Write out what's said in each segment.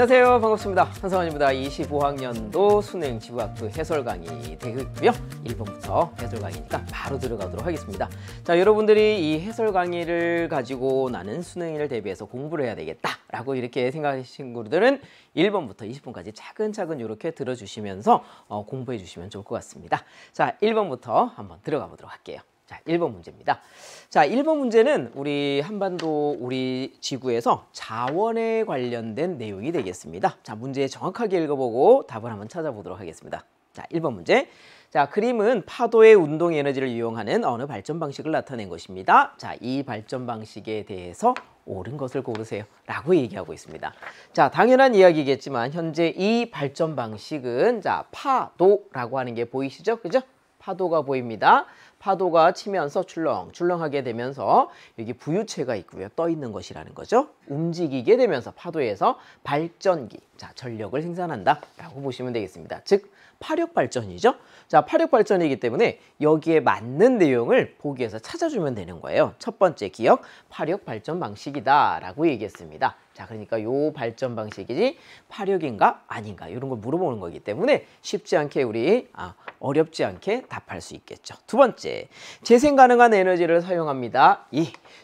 안녕하세요. 반갑습니다. 한성원입니다. 25학년도 수능 지구학부 해설 강의 되고 있고요. 1번부터 해설 강의니까 바로 들어가도록 하겠습니다. 자, 여러분들이 이 해설 강의를 가지고 나는 수능을 대비해서 공부를 해야 되겠다라고 이렇게 생각하신 분들은 1번부터 20번까지 차근차근 이렇게 들어주시면서 공부해 주시면 좋을 것 같습니다. 자, 1번부터 한번 들어가 보도록 할게요. 자, 1번 문제입니다. 자, 1번 문제는 우리 한반도 우리 지구에서 자원에 관련된 내용이 되겠습니다. 자, 문제 정확하게 읽어보고 답을 한번 찾아보도록 하겠습니다. 자, 1번 문제. 자, 그림은 파도의 운동 에너지를 이용하는 어느 발전 방식을 나타낸 것입니다. 자, 이 발전 방식에 대해서 옳은 것을 고르세요 라고 얘기하고 있습니다. 자, 당연한 이야기겠지만 현재 이 발전 방식은 자, 파도라고 하는 게 보이시죠? 그죠? 파도가 보입니다. 파도가 치면서 출렁출렁하게 되면서 여기 부유체가 있고요. 떠 있는 것이라는 거죠. 움직이게 되면서 파도에서 발전기, 자, 전력을 생산한다라고 보시면 되겠습니다. 즉, 파력 발전이죠. 자, 파력 발전이기 때문에 여기에 맞는 내용을 보기에서 찾아주면 되는 거예요. 첫 번째 기억, 파력 발전 방식이다라고 얘기했습니다. 자, 그러니까 요 발전 방식이지 파력인가 아닌가 이런 걸 물어보는 거기 때문에 쉽지 않게 우리 어렵지 않게 답할 수 있겠죠. 두 번째, 재생 가능한 에너지를 사용합니다.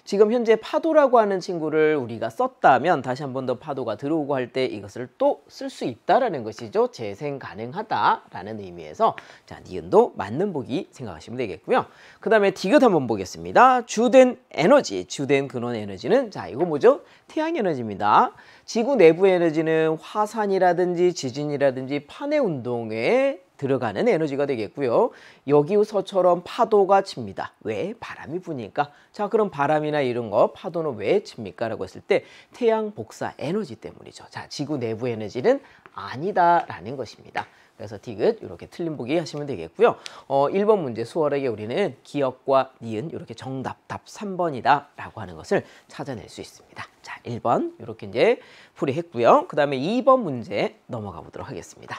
지금 현재 파도라고 하는 친구를 우리가 썼다면 다시 한 번 더 파도가 들어오고 할 때 이것을 또 쓸 수 있다라는 것이죠. 재생 가능하다라는 의미에서 자, 니은도 맞는 보기 생각하시면 되겠고요. 그 다음에 디귿 한번 보겠습니다. 주된 에너지, 주된 근원 에너지는 자, 이거 뭐죠? 태양 에너지입니다. 지구 내부 에너지는 화산이라든지 지진이라든지 판의 운동에 들어가는 에너지가 되겠고요. 여기서처럼 파도가 칩니다. 왜? 바람이 부니까. 자, 그럼 바람이나 이런 거 파도는 왜 칩니까? 라고 했을 때 태양 복사 에너지 때문이죠. 자, 지구 내부 에너지는 아니다라는 것입니다. 그래서 디귿 이렇게 틀린 보기 하시면 되겠고요. 1번 문제 수월하게 우리는 기억과 니은 이렇게 정답 답 3번이다 라고 하는 것을 찾아낼 수 있습니다. 자, 1번 이렇게 이제 풀이했고요. 그 다음에 2번 문제 넘어가 보도록 하겠습니다.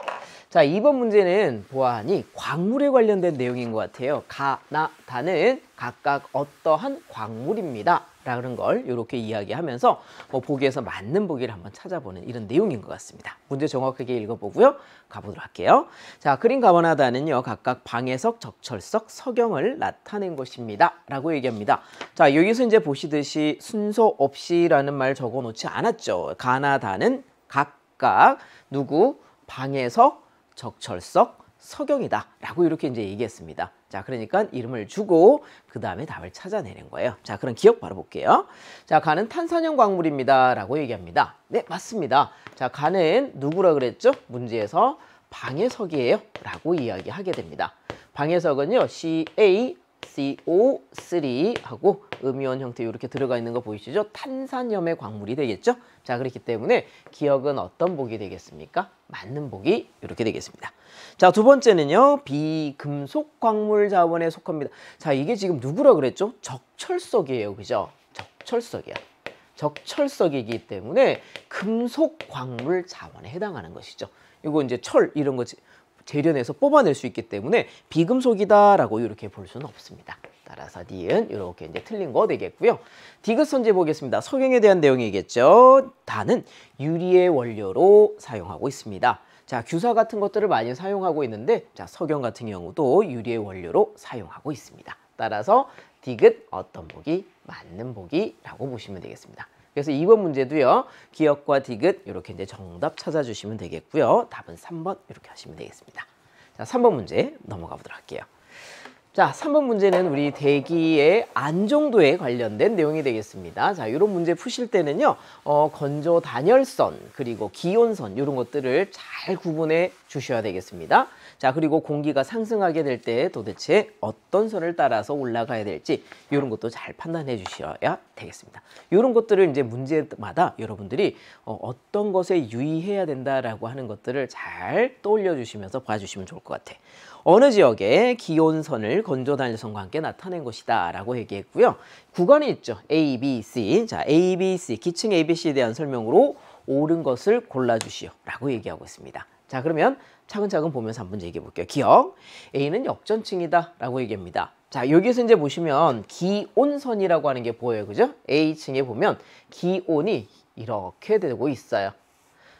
자, 2번 문제는 보아하니 광물에 관련된 내용인 것 같아요. 가, 나, 다는 각각 어떠한 광물입니다 라는 걸 이렇게 이야기하면서 보기에서 맞는 보기를 한번 찾아보는 이런 내용인 것 같습니다. 문제 정확하게 읽어보고요. 가보도록 할게요. 자, 그림 가원하다는요. 각각 방해석, 적철석, 석영을 나타낸 것입니다 라고 얘기합니다. 자, 여기서 이제 보시듯이 순서 없이 라는 말 적어 놓지 않았죠. 가나다는 각각 누구? 방해석, 적철석, 석영이다 라고 이렇게 이제 얘기했습니다. 자, 그러니까 이름을 주고 그 다음에 답을 찾아내는 거예요. 자, 그럼 기억 바로 볼게요. 자, 가는 탄산형 광물입니다 라고 얘기합니다. 네, 맞습니다. 자, 가는 누구라 그랬죠? 문제에서 방해석이에요 라고 이야기하게 됩니다. 방해석은요, CaCO3 하고 음이온 형태 이렇게 들어가 있는 거 보이시죠? 탄산염의 광물이 되겠죠? 자, 그렇기 때문에 기억은 어떤 복이 되겠습니까? 맞는 복이 이렇게 되겠습니다. 자, 두 번째는요. 비금속 광물 자원에 속합니다. 자, 이게 지금 누구라 그랬죠? 적철석이에요. 그죠? 적철석이야. 적철석이기 때문에 금속 광물 자원에 해당하는 것이죠. 이거 이제 철 이런 거 재련해서 뽑아낼 수 있기 때문에 비금속이다라고 이렇게 볼 수는 없습니다. 따라서 니은 이렇게 이제 틀린 거 되겠고요. 디귿 선제 보겠습니다. 석영에 대한 내용이겠죠. 다는 유리의 원료로 사용하고 있습니다. 자, 규사 같은 것들을 많이 사용하고 있는데 자, 석영 같은 경우도 유리의 원료로 사용하고 있습니다. 따라서 디귿 어떤 보기? 맞는 보기라고 보시면 되겠습니다. 그래서 2번 문제도요. 기억과 디귿 이렇게 이제 정답 찾아주시면 되겠고요. 답은 3번 이렇게 하시면 되겠습니다. 자, 3번 문제 넘어가 보도록 할게요. 자, 3번 문제는 우리 대기의 안정도에 관련된 내용이 되겠습니다. 자, 이런 문제 푸실 때는요. 건조 단열선 그리고 기온선 이런 것들을 잘 구분해 주셔야 되겠습니다. 자, 그리고 공기가 상승하게 될 때 도대체 어떤 선을 따라서 올라가야 될지 이런 것도 잘 판단해 주셔야 되겠습니다. 이런 것들을 이제 문제마다 여러분들이 어떤 것에 유의해야 된다라고 하는 것들을 잘 떠올려 주시면서 봐주시면 좋을 것 같아요. 어느 지역에 기온선을 건조 단열선과 함께 나타낸 것이다 라고 얘기했고요. 구간이 있죠. A, B, C. 자, A, B, C 기층 ABC에 대한 설명으로 옳은 것을 골라주시오 라고 얘기하고 있습니다. 자, 그러면 차근차근 보면서 한번 얘기해 볼게요. 기억. A는 역전층이다 라고 얘기합니다. 자, 여기서 이제 보시면 기온선이라고 하는 게 보여요. 그죠? A층에 보면 기온이 이렇게 되고 있어요.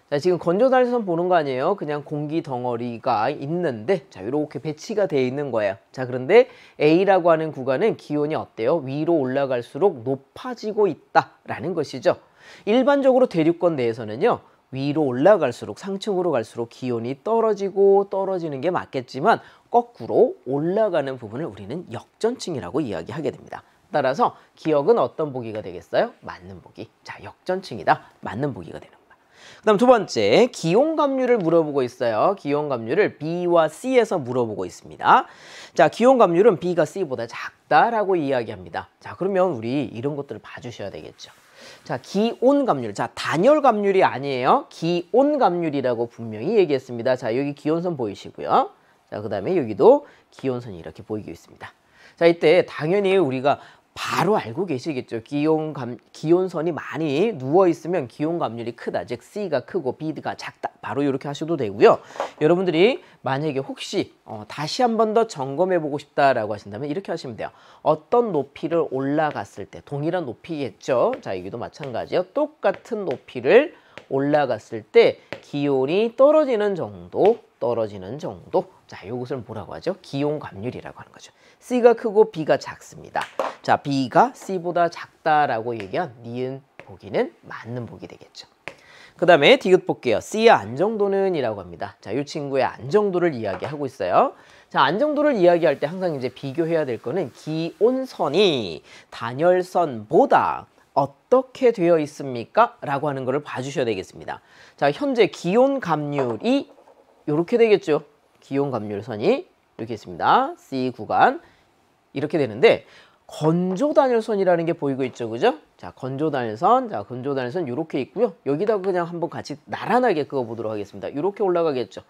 자, 지금 건조단열선 보는 거 아니에요? 그냥 공기 덩어리가 있는데 자, 이렇게 배치가 되어 있는 거예요. 자, 그런데 A라고 하는 구간은 기온이 어때요? 위로 올라갈수록 높아지고 있다라는 것이죠. 일반적으로 대륙권 내에서는요. 위로 올라갈수록 상층으로 갈수록 기온이 떨어지고 떨어지는 게 맞겠지만 거꾸로 올라가는 부분을 우리는 역전층이라고 이야기하게 됩니다. 따라서 기억은 어떤 보기가 되겠어요? 맞는 보기. 자, 역전층이다. 맞는 보기가 되는 거예요. 그 다음 두 번째, 기온감률을 물어보고 있어요. 기온감률을 B와 C에서 물어보고 있습니다. 자, 기온감률은 B가 C보다 작다라고 이야기합니다. 자, 그러면 우리 이런 것들을 봐주셔야 되겠죠. 자, 기온감률. 자, 단열감률이 아니에요. 기온감률이라고 분명히 얘기했습니다. 자, 여기 기온선 보이시고요. 자, 그 다음에 여기도 기온선이 이렇게 보이고 있습니다. 자, 이때 당연히 우리가 바로 알고 계시겠죠. 기온선이 많이 누워있으면 기온감률이 크다. 즉 C가 크고 B가 작다. 바로 이렇게 하셔도 되고요. 여러분들이 만약에 혹시 다시 한 번 더 점검해보고 싶다라고 하신다면 이렇게 하시면 돼요. 어떤 높이를 올라갔을 때 동일한 높이겠죠. 자, 여기도 마찬가지요. 똑같은 높이를 올라갔을 때 기온이 떨어지는 정도. 자, 이것을 뭐라고 하죠? 기온감률이라고 하는 거죠. C가 크고 B가 작습니다. 자, B가 C보다 작다라고 얘기한 니은 보기는 맞는 보기 되겠죠. 그 다음에 디귿 볼게요. C의 안정도는 이라고 합니다. 자, 이 친구의 안정도를 이야기하고 있어요. 자, 안정도를 이야기할 때 항상 이제 비교해야 될 거는 기온선이 단열선보다 어떻게 되어 있습니까? 라고 하는 거를 봐주셔야 되겠습니다. 자, 현재 기온감률이 이렇게 되겠죠. 기온감률선이 이렇게 있습니다. C 구간 이렇게 되는데 건조단열선이라는 게 보이고 있죠. 그죠? 자, 건조단열선. 자, 건조단열선 이렇게 있고요. 여기다가 그냥 한번 같이 나란하게 그어보도록 하겠습니다. 이렇게 올라가겠죠.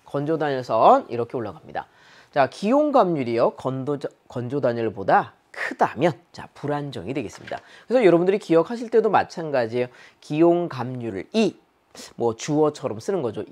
건조단열선 이렇게 올라갑니다. 자, 기온감률이요. 건조단열보다 크다면 자, 불안정이 되겠습니다. 그래서 여러분들이 기억하실 때도 마찬가지예요. 기온감률을 뭐 주어처럼 쓰는 거죠.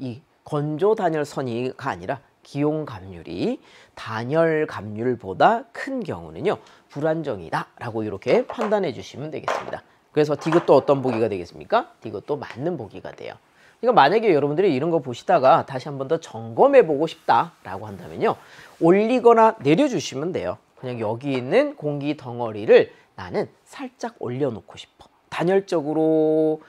건조단열선이가 아니라 기온감률이 단열감률보다 큰 경우는요. 불안정이다 라고 이렇게 판단해 주시면 되겠습니다. 그래서 디귿도 어떤 보기가 되겠습니까? 디귿도 맞는 보기가 돼요. 그러니까 만약에 여러분들이 이런 거 보시다가 다시 한 번 더 점검해 보고 싶다라고 한다면요. 올리거나 내려주시면 돼요. 그냥 여기 있는 공기 덩어리를 나는 살짝 올려놓고 싶어. 단열적으로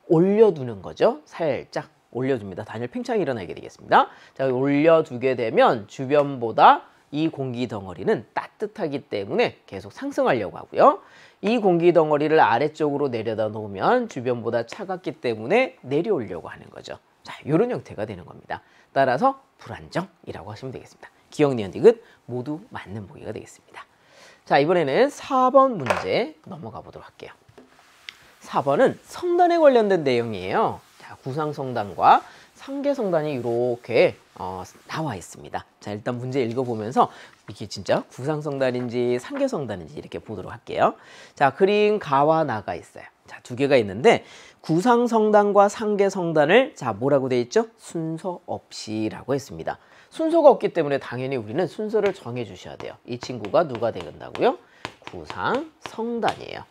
올려두는 거죠. 살짝 올려줍니다. 단열 팽창이 일어나게 되겠습니다. 자, 올려두게 되면 주변보다 이 공기 덩어리는 따뜻하기 때문에 계속 상승하려고 하고요. 이 공기 덩어리를 아래쪽으로 내려다 놓으면 주변보다 차갑기 때문에 내려오려고 하는 거죠. 자, 이런 형태가 되는 겁니다. 따라서 불안정이라고 하시면 되겠습니다. 기억, 니은, 디귿 모두 맞는 보기가 되겠습니다. 자, 이번에는 4번 문제 넘어가 보도록 할게요. 4번은 성단에 관련된 내용이에요. 자, 구상성단과 상계성단이 이렇게 나와 있습니다. 자, 일단 문제 읽어보면서 이게 진짜 구상성단인지 상계성단인지 이렇게 보도록 할게요. 자, 그린 가와 나가 있어요. 자, 두 개가 있는데 구상성단과 상계성단을 자, 뭐라고 돼 있죠? 순서 없이라고 했습니다. 순서가 없기 때문에 당연히 우리는 순서를 정해 주셔야 돼요. 이 친구가 누가 되겠다고요? 구상성단이에요.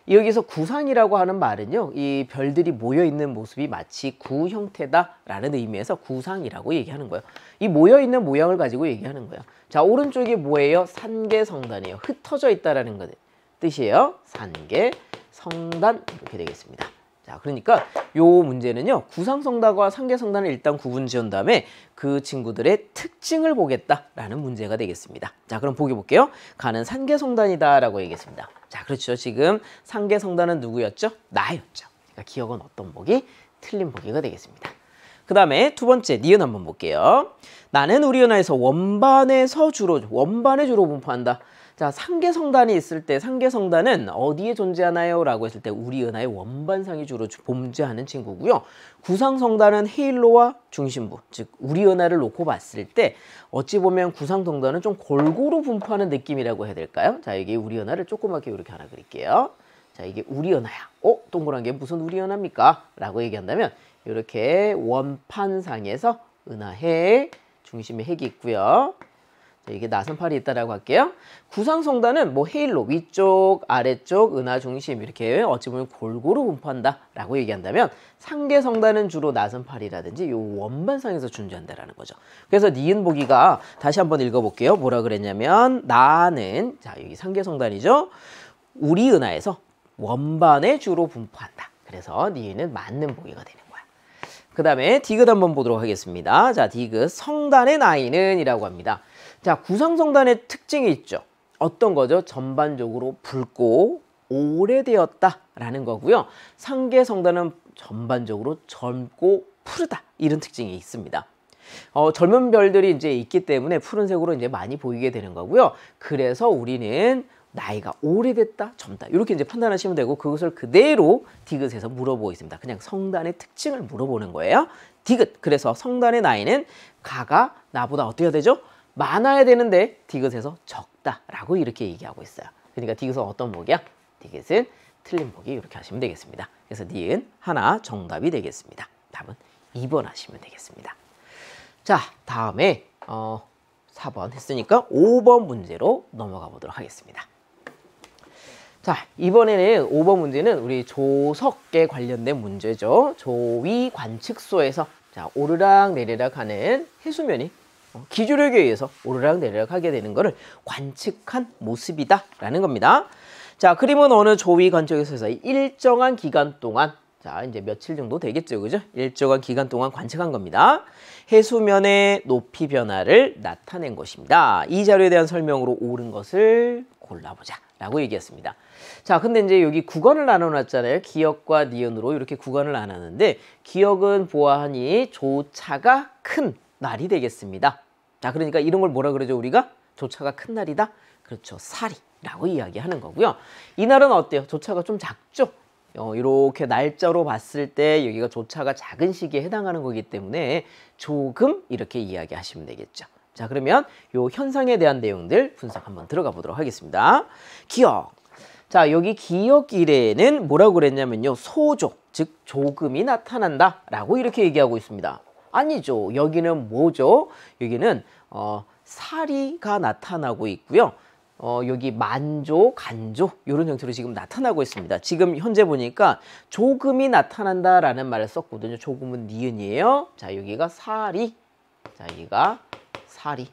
여기서 구상이라고 하는 말은요, 이 별들이 모여있는 모습이 마치 구 형태다라는 의미에서 구상이라고 얘기하는 거예요. 이 모여있는 모양을 가지고 얘기하는 거예요. 자, 오른쪽이 뭐예요? 산계성단이에요. 흩어져 있다라는 뜻이에요. 산계성단 이렇게 되겠습니다. 자, 그러니까 요 문제는요, 구상성단과 상계성단을 일단 구분 지은 다음에 그 친구들의 특징을 보겠다라는 문제가 되겠습니다. 자, 그럼 보기 볼게요. 가는 산계성단이다라고 얘기했습니다. 자, 그렇죠. 지금 상계성단은 누구였죠? 나였죠. 그러니까 기억은 어떤 보기? 틀린 보기가 되겠습니다. 그 다음에 두 번째 니은 한번 볼게요. 나는 우리 은하에서 원반에 주로 분포한다. 자, 상계성단이 있을 때 상계성단은 어디에 존재하나요? 라고 했을 때 우리 은하의 원반상이 주로 존재하는 친구고요. 구상성단은 헤일로와 중심부, 즉 우리 은하를 놓고 봤을 때 어찌 보면 구상성단은 좀 골고루 분포하는 느낌이라고 해야 될까요? 자, 여기 우리 은하를 조그맣게 이렇게 하나 그릴게요. 자, 이게 우리 은하야. 동그란 게 무슨 우리 은하입니까? 라고 얘기한다면 이렇게 원판상에서 은하해 중심에 핵이 있고요. 자, 이게 나선팔이 있다라고 할게요. 구상성단은 뭐 헤일로 위쪽, 아래쪽, 은하 중심 이렇게 어찌 보면 골고루 분포한다라고 얘기한다면 상계성단은 주로 나선팔이라든지 요 원반상에서 존재한다라는 거죠. 그래서 니은 보기가 다시 한번 읽어볼게요. 뭐라 그랬냐면 나는 자 여기 상계성단이죠. 우리 은하에서 원반에 주로 분포한다. 그래서 니은은 맞는 보기가 되는 거야. 그 다음에 디귿 한번 보도록 하겠습니다. 자 디귿 성단의 나이는 이라고 합니다. 자 구상성단의 특징이 있죠. 어떤 거죠? 전반적으로 붉고 오래되었다라는 거고요. 상계성단은 전반적으로 젊고 푸르다 이런 특징이 있습니다. 젊은 별들이 이제 있기 때문에 푸른색으로 이제 많이 보이게 되는 거고요. 그래서 우리는 나이가 오래됐다, 젊다 이렇게 이제 판단하시면 되고 그것을 그대로 디귿에서 물어보고 있습니다. 그냥 성단의 특징을 물어보는 거예요. 디귿 그래서 성단의 나이는 가가 나보다 어떻게 해야 되죠? 많아야 되는데 디귿에서 적다라고 이렇게 얘기하고 있어요. 그러니까 디귿은 어떤 보기야? 디귿은 틀린 보기 이렇게 하시면 되겠습니다. 그래서 니은 하나 정답이 되겠습니다. 답은 2번 하시면 되겠습니다. 자 다음에 4번 했으니까 5번 문제로 넘어가 보도록 하겠습니다. 자 이번에는 5번 문제는 우리 조석에 관련된 문제죠. 조위 관측소에서 자 오르락 내리락 하는 해수면이 기주력에 의해서 오르락 내리락 하게 되는 것을 관측한 모습이다 라는 겁니다. 자 그림은 어느 조위 관측소에서 일정한 기간 동안 자 이제 며칠 정도 되겠죠, 그죠? 일정한 기간 동안 관측한 겁니다. 해수면의 높이 변화를 나타낸 것입니다. 이 자료에 대한 설명으로 옳은 것을 골라보자 라고 얘기했습니다. 자 근데 이제 여기 구간을 나눠놨잖아요. 기역과 니은으로 이렇게 구간을 나눴는데 기역은 보아하니 조차가 큰 날이 되겠습니다. 자 그러니까 이런 걸 뭐라 그러죠 우리가? 조차가 큰 날이다? 그렇죠. 사리라고 이야기하는 거고요. 이 날은 어때요? 조차가 좀 작죠? 이렇게 날짜로 봤을 때 여기가 조차가 작은 시기에 해당하는 거기 때문에 조금 이렇게 이야기하시면 되겠죠. 자 그러면 요 현상에 대한 내용들 분석 한번 들어가 보도록 하겠습니다. 기역. 자 여기 기역 일에는 뭐라고 그랬냐면요. 소조, 즉 조금이 나타난다 라고 이렇게 얘기하고 있습니다. 아니죠. 여기는 뭐죠? 여기는 사리가 나타나고 있고요. 여기 만조, 간조 이런 형태로 지금 나타나고 있습니다. 지금 현재 보니까 조금이 나타난다라는 말을 썼거든요. 조금은 니은이에요. 자 여기가 사리, 자 여기가 사리.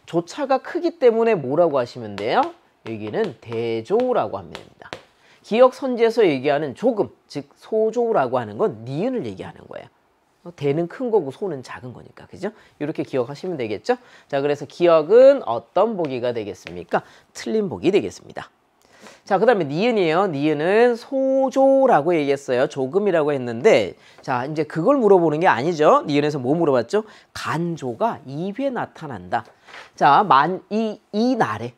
조차가 크기 때문에 뭐라고 하시면 돼요? 여기는 대조라고 하면 됩니다. 기역 선지에서 얘기하는 조금, 즉 소조라고 하는 건 니은을 얘기하는 거예요. 대는 큰 거고 소는 작은 거니까, 그죠? 이렇게 기억하시면 되겠죠? 자, 그래서 기역은 어떤 보기가 되겠습니까? 틀린 보기 되겠습니다. 자, 그 다음에 니은이에요. 니은은 소조라고 얘기했어요. 조금이라고 했는데, 자, 이제 그걸 물어보는 게 아니죠. 니은에서 뭐 물어봤죠? 간조가 2회 나타난다. 자, 이 날에.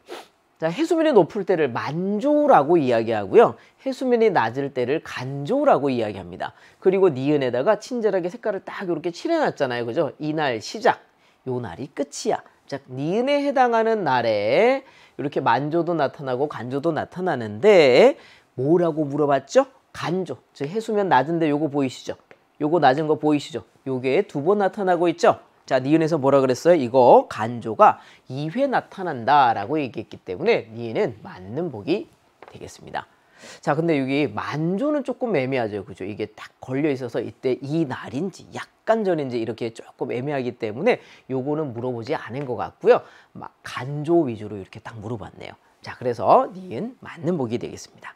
자, 해수면이 높을 때를 만조라고 이야기하고요. 해수면이 낮을 때를 간조라고 이야기합니다. 그리고 니은에다가 친절하게 색깔을 딱 이렇게 칠해놨잖아요. 그죠? 이날 시작, 요 날이 끝이야. 자, 니은에 해당하는 날에 이렇게 만조도 나타나고 간조도 나타나는데 뭐라고 물어봤죠? 간조, 즉 해수면 낮은데 요거 보이시죠? 요거 낮은 거 보이시죠? 요게 2번 나타나고 있죠? 자, 니은에서 뭐라 그랬어요? 이거 간조가 2회 나타난다라고 얘기했기 때문에 니은은 맞는 보기 되겠습니다. 자, 근데 여기 만조는 조금 애매하죠. 그죠? 이게 딱 걸려 있어서 이때 이 날인지 약간 전인지 이렇게 조금 애매하기 때문에 요거는 물어보지 않은 것 같고요. 간조 위주로 이렇게 딱 물어봤네요. 자, 그래서 니은 맞는 보기 되겠습니다.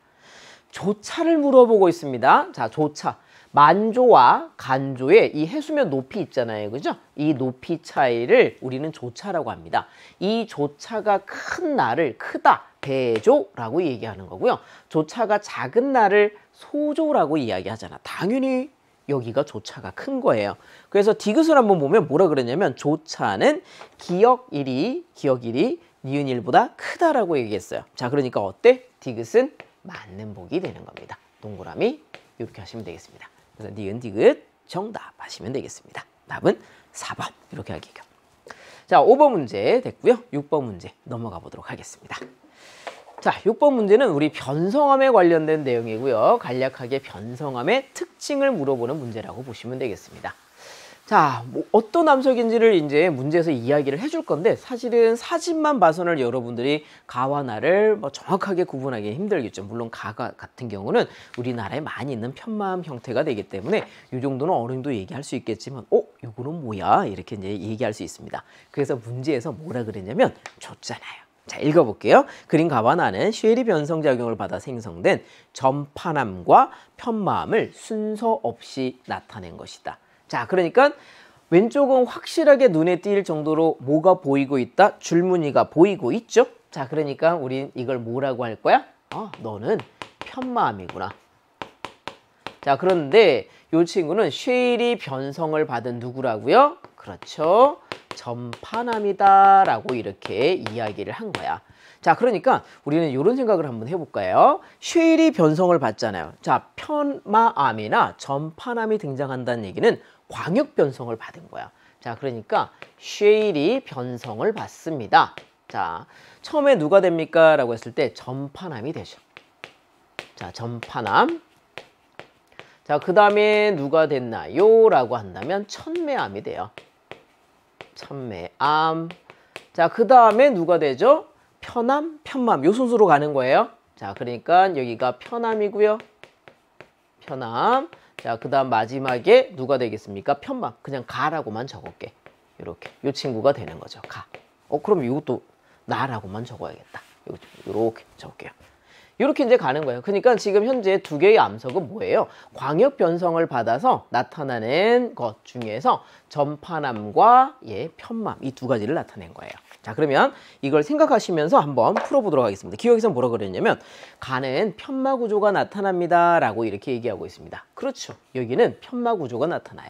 조차를 물어보고 있습니다. 자, 조차. 만조와 간조의 이 해수면 높이 있잖아요. 그죠? 이 높이 차이를 우리는 조차라고 합니다. 이 조차가 큰 날을 크다, 대조라고 얘기하는 거고요. 조차가 작은 날을 소조라고 이야기하잖아. 당연히 여기가 조차가 큰 거예요. 그래서 디귿을 한번 보면 뭐라 그랬냐면 조차는 기역 1이 니은 1보다 크다라고 얘기했어요. 자, 그러니까 어때? 디귿은 맞는 보기 되는 겁니다. 동그라미 이렇게 하시면 되겠습니다. 그래서 니은 디귿 정답 하시면 되겠습니다. 답은 4번 이렇게 하기죠. 자, 5번 문제 됐고요. 6번 문제 넘어가 보도록 하겠습니다. 자, 6번 문제는 우리 변성함에 관련된 내용이고요. 간략하게 변성함의 특징을 물어보는 문제라고 보시면 되겠습니다. 자, 뭐 어떤 암석인지를 이제 문제에서 이야기를 해줄 건데 사실은 사진만 봐서는 여러분들이 가와 나를 뭐 정확하게 구분하기 힘들겠죠. 물론 가 같은 경우는 우리나라에 많이 있는 편마암 형태가 되기 때문에 이 정도는 어른도 얘기할 수 있겠지만 이거는 뭐야? 이렇게 이제 얘기할 수 있습니다. 그래서 문제에서 뭐라 그랬냐면 줬잖아요. 자, 읽어볼게요. 그린 가와 나는 쉐리 변성작용을 받아 생성된 전파암과 편마암을 순서 없이 나타낸 것이다. 자, 그러니까 왼쪽은 확실하게 눈에 띌 정도로 뭐가 보이고 있다? 줄무늬가 보이고 있죠? 자, 그러니까 우린 이걸 뭐라고 할 거야? 너는 편마암이구나. 자, 그런데 이 친구는 쉐일이 변성을 받은 누구라고요? 그렇죠. 전파암이다 라고 이렇게 이야기를 한 거야. 자, 그러니까 우리는 이런 생각을 한번 해볼까요? 쉐일이 변성을 받잖아요. 자, 편마암이나 전파암이 등장한다는 얘기는 광역 변성을 받은 거야. 자, 그러니까 쉐일이 변성을 받습니다. 자, 처음에 누가 됩니까? 라고 했을 때 전파암이 되죠. 자, 전파암. 자, 그 다음에 누가 됐나요? 라고 한다면 천매암이 돼요. 천매암. 자, 그 다음에 누가 되죠? 편암, 편마암. 요 순서로 가는 거예요. 자, 그러니까 여기가 편암이고요. 편암. 자, 그 다음 마지막에 누가 되겠습니까? 편마암. 그냥 가라고만 적을게. 이렇게. 요 친구가 되는 거죠. 가. 그럼 이것도 나라고만 적어야겠다. 이렇게 적을게요. 이렇게 이제 가는 거예요. 그러니까 지금 현재 두 개의 암석은 뭐예요? 광역 변성을 받아서 나타나는 것 중에서 전파암과 편마암 이 두 가지를 나타낸 거예요. 자, 그러면 이걸 생각하시면서 한번 풀어보도록 하겠습니다. 기억에서 뭐라고 그랬냐면 가는 편마 구조가 나타납니다 라고 이렇게 얘기하고 있습니다. 그렇죠. 여기는 편마 구조가 나타나요.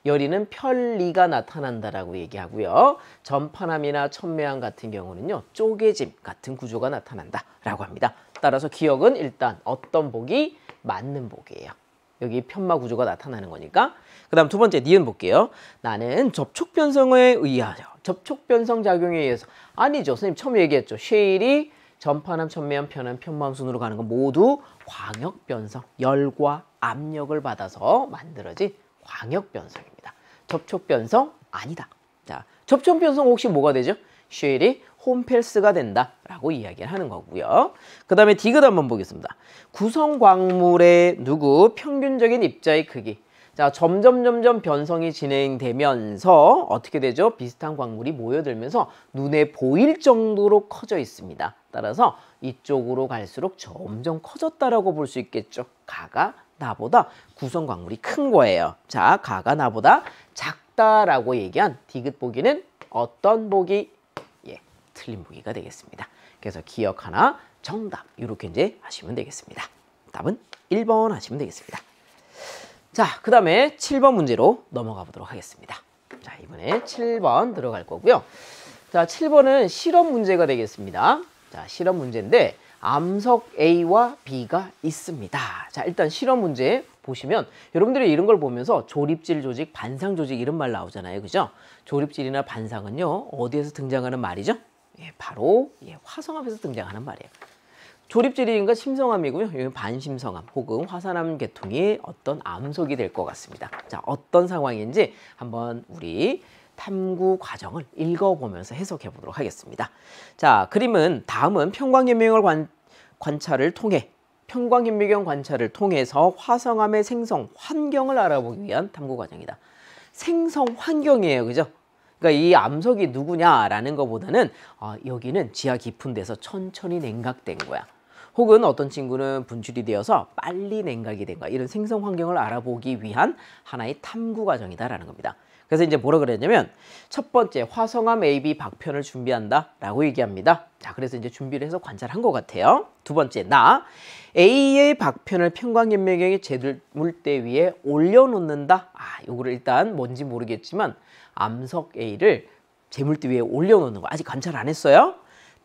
여리는 편리가 나타난다라고 얘기하고요. 전파암이나 천매암 같은 경우는요. 쪼개짐 같은 구조가 나타난다라고 합니다. 따라서 기억은 일단 어떤 복이? 맞는 복이에요. 여기 편마 구조가 나타나는 거니까. 그 다음 두 번째 니은 볼게요. 나는 접촉 변성에 의하여 접촉 변성 작용에 의해서 아니죠. 선생님 처음 얘기했죠. 쉐일이 전파암, 천매암, 편암, 편마암 순으로 가는 건 모두 광역 변성, 열과 압력을 받아서 만들어진 광역 변성입니다. 접촉 변성 아니다. 자, 접촉 변성 혹시 뭐가 되죠? 쉐일이 홈펠스가 된다라고 이야기를 하는 거고요. 그 다음에 디귿 한번 보겠습니다. 구성 광물의 평균적인 입자의 크기. 자, 점점 변성이 진행되면서 어떻게 되죠? 비슷한 광물이 모여들면서 눈에 보일 정도로 커져 있습니다. 따라서 이쪽으로 갈수록 점점 커졌다라고 볼 수 있겠죠. 가가 나보다 구성 광물이 큰 거예요. 자, 가가 나보다 작다라고 얘기한 디귿 보기는 어떤 보기? 틀린 보기가 되겠습니다. 그래서 기억 하나, 정답 이렇게 이제 하시면 되겠습니다. 답은 1번 하시면 되겠습니다. 자, 그 다음에 7번 문제로 넘어가 보도록 하겠습니다. 자, 이번에 7번 들어갈 거고요. 자, 7번은 실험 문제가 되겠습니다. 자, 실험 문제인데 암석 A와 B가 있습니다. 자, 일단 실험 문제 보시면 여러분들이 이런 걸 보면서 조립질 조직, 반상 조직 이런 말 나오잖아요. 그죠? 조립질이나 반상은요. 어디에서 등장하는 말이죠? 바로 화성암에서 등장하는 말이에요. 조립질인가 심성암이고요. 여기 반심성암 혹은 화산암 계통이 어떤 암석이 될 것 같습니다. 자, 어떤 상황인지 한번 우리 탐구 과정을 읽어보면서 해석해 보도록 하겠습니다. 자, 그림은 다음은 평광현미경 관찰을 통해서 화성암의 생성 환경을 알아보기 위한 탐구 과정이다. 생성 환경이에요. 그죠? 그러니까 이 암석이 누구냐라는 것보다는 여기는 지하 깊은 데서 천천히 냉각된 거야. 혹은 어떤 친구는 분출이 되어서 빨리 냉각이 된 거야. 이런 생성 환경을 알아보기 위한 하나의 탐구 과정이다라는 겁니다. 그래서 이제 뭐라 그랬냐면 첫 번째 화성암 AB 박편을 준비한다 라고 얘기합니다. 자, 그래서 이제 준비를 해서 관찰한 것 같아요. 두 번째, A의 박편을 평광현미경의 제물대 위에 올려놓는다. 요거를 일단 뭔지 모르겠지만 암석 A를 제물대 위에 올려놓는 거 아직 관찰 안 했어요.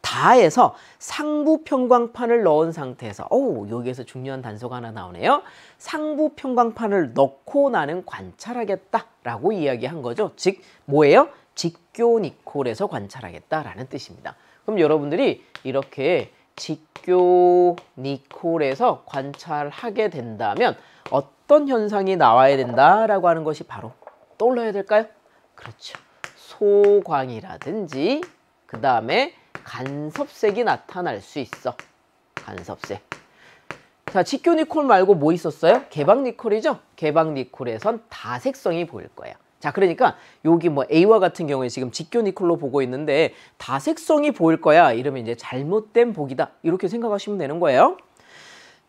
다 해서 상부 평광판을 넣은 상태에서 여기에서 중요한 단서가 하나 나오네요. 상부 평광판을 넣고 나는 관찰하겠다라고 이야기한 거죠. 즉 뭐예요? 직교니콜에서 관찰하겠다라는 뜻입니다. 그럼 여러분들이 이렇게 직교니콜에서 관찰하게 된다면 어떤 현상이 나와야 된다라고 하는 것이 바로 떠올라야 될까요? 그렇죠. 소광이라든지 그 다음에 간섭색이 나타날 수 있어. 간섭색. 자, 직교니콜 말고 뭐 있었어요? 개박니콜이죠? 개박니콜에선 다색성이 보일 거예요. 자, 그러니까 여기 뭐 A와 같은 경우에 지금 직교니콜로 보고 있는데 다색성이 보일 거야. 이러면 이제 잘못된 보기다. 이렇게 생각하시면 되는 거예요.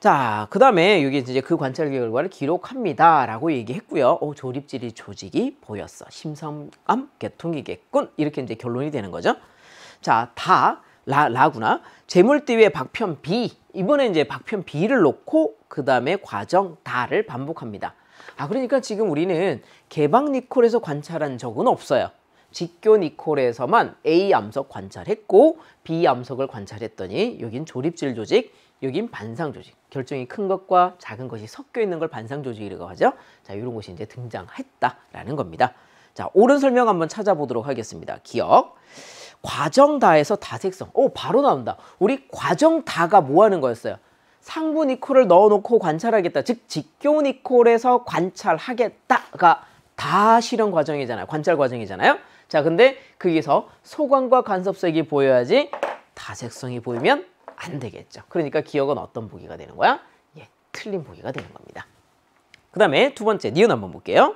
자, 그 다음에 여기 이제 그 관찰 결과를 기록합니다. 라고 얘기했고요. 조립질이 조직이 보였어. 심성암 개통이겠군. 이렇게 이제 결론이 되는 거죠. 자, 라구나. 재물띠 위에 박편 B. 이번에 이제 박편 B를 놓고 그 다음에 과정 다를 반복합니다. 그러니까 지금 우리는 개박니콜에서 관찰한 적은 없어요. 직교니콜에서만 A 암석 관찰했고 B 암석을 관찰했더니 여긴 조립질 조직, 여긴 반상 조직. 결정이 큰 것과 작은 것이 섞여 있는 걸 반상 조직이라고 하죠. 자, 이런 것이 이제 등장했다라는 겁니다. 자, 옳은 설명 한번 찾아보도록 하겠습니다. 기억. 과정다에서 다색성. 바로 나온다. 우리 과정다가 뭐 하는 거였어요? 상부 니콜을 넣어놓고 관찰하겠다. 즉 직교니콜에서 관찰하겠다가 다 실현 과정이잖아요. 관찰 과정이잖아요. 자, 근데 거기서 소광과 간섭색이 보여야지 다색성이 보이면 안 되겠죠. 그러니까 기억은 어떤 보기가 되는 거야? 틀린 보기가 되는 겁니다. 그 다음에 두 번째 니은 한번 볼게요.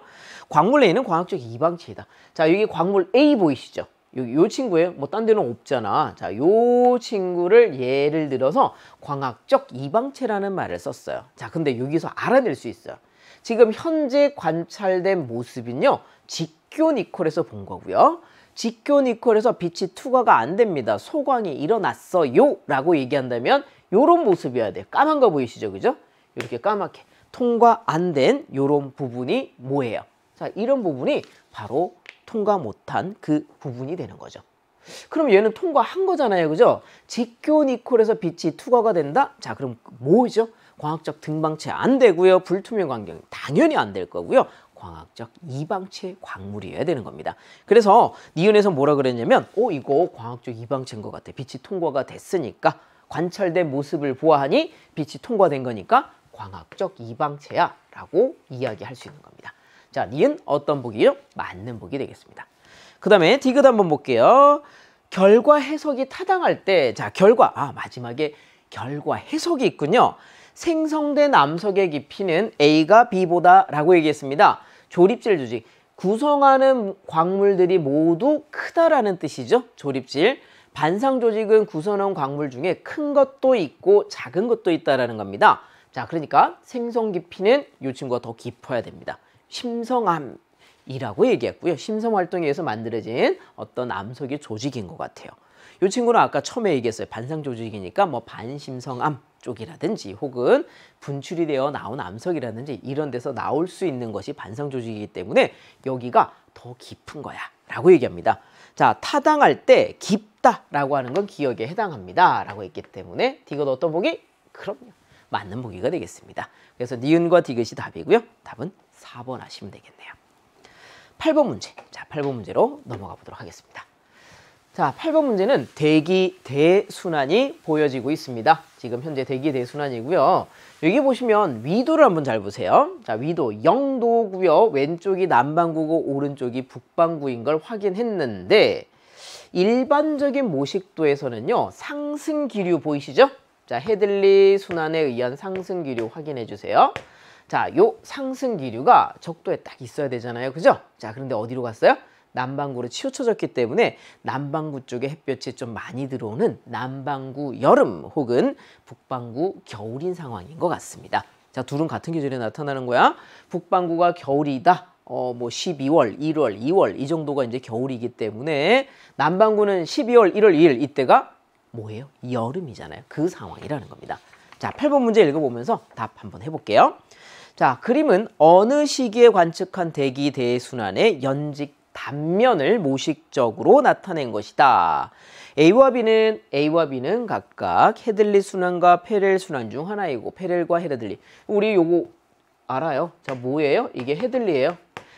광물 A는 광학적 이방체이다. 자, 여기 광물 A 보이시죠? 요 친구예요. 뭐 딴 데는 없잖아. 자, 요 친구를 예를 들어서 광학적 이방체라는 말을 썼어요. 자, 근데 여기서 알아낼 수 있어요. 지금 현재 관찰된 모습은요. 직교니콜에서 본 거고요. 직교니콜에서 빛이 투과가 안 됩니다. 소광이 일어났어요. 라고 얘기한다면 요런 모습이어야 돼요. 까만 거 보이시죠? 그죠? 이렇게 까맣게 통과 안 된 요런 부분이 뭐예요? 자, 이런 부분이 바로 통과 못한 그 부분이 되는 거죠. 그럼 얘는 통과한 거잖아요. 그죠? 직교니콜에서 빛이 투과가 된다? 자, 그럼 뭐죠? 광학적 등방체 안 되고요. 불투명 광경 당연히 안 될 거고요. 광학적 이방체 광물이어야 되는 겁니다. 그래서 니은에서 뭐라 그랬냐면 이거 광학적 이방체인 것 같아. 빛이 통과가 됐으니까 관찰된 모습을 보아하니 빛이 통과된 거니까 광학적 이방체야 라고 이야기할 수 있는 겁니다. 자, 니은 어떤 보기요? 맞는 보기 되겠습니다. 그 다음에 디귿 한번 볼게요. 결과 해석이 타당할 때, 자, 마지막에 결과 해석이 있군요. 생성된 암석의 깊이는 A가 B보다 라고 얘기했습니다. 조립질 조직. 구성하는 광물들이 모두 크다라는 뜻이죠. 조립질. 반상 조직은 구성한 광물 중에 큰 것도 있고 작은 것도 있다라는 겁니다. 자, 그러니까 생성 깊이는 이 친구가 더 깊어야 됩니다. 심성암이라고 얘기했고요. 심성 활동에 의해서 만들어진 어떤 암석의 조직인 것 같아요. 이 친구는 아까 처음에 얘기했어요. 반상 조직이니까 뭐 반심성암 쪽이라든지 혹은 분출이 되어 나온 암석이라든지 이런 데서 나올 수 있는 것이 반상 조직이기 때문에 여기가 더 깊은 거야 라고 얘기합니다. 자, 타당할 때 깊다라고 하는 건 기억에 해당합니다 라고 했기 때문에 디귿 어떤 보기? 그럼요. 맞는 보기가 되겠습니다. 그래서 니은과 디귿이 답이고요. 답은 4번 하시면 되겠네요. 8번 문제. 자, 8번 문제로 넘어가 보도록 하겠습니다. 자, 8번 문제는 대기 대순환이 보여지고 있습니다. 지금 현재 대기 대순환이고요. 여기 보시면 위도를 한번 잘 보세요. 자, 위도 0도고요. 왼쪽이 남반구고 오른쪽이 북반구인 걸 확인했는데 일반적인 모식도에서는요. 상승 기류 보이시죠? 자, 헤들리 순환에 의한 상승 기류 확인해 주세요. 자, 요 상승 기류가 적도에 딱 있어야 되잖아요. 그죠? 자, 그런데 어디로 갔어요? 남반구로 치우쳐졌기 때문에 남반구 쪽에 햇볕이 좀 많이 들어오는 남반구 여름 혹은 북반구 겨울인 상황인 것 같습니다. 자, 둘은 같은 계절에 나타나는 거야. 북반구가 겨울이다. 뭐 12월, 1월, 2월 이 정도가 이제 겨울이기 때문에 남반구는 12월, 1월, 2일 이때가 뭐예요? 여름이잖아요. 그 상황이라는 겁니다. 자, 8번 문제 읽어보면서 답 한번 해볼게요. 자, 그림은 어느 시기에 관측한 대기 대순환의 연직 단면을 모식적으로 나타낸 것이다. A와 B는 각각 헤들리 순환과 페렐 순환 중 하나이고 페렐과 헤들리. 우리 요거 알아요? 자, 뭐예요? 이게 헤들리예요.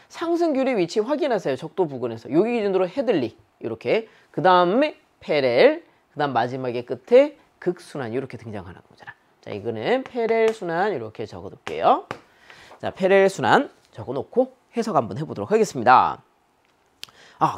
상승 귤의 위치 확인하세요. 적도 부근에서. 여기 기준으로 헤들리 이렇게. 그 다음에 페렐. 그 다음 마지막에 끝에 극순환 이렇게 등장하는 거잖아. 자, 이거는 페렐 순환 이렇게 적어둘게요. 자, 페렐 순환 적어놓고 해석 한번 해보도록 하겠습니다.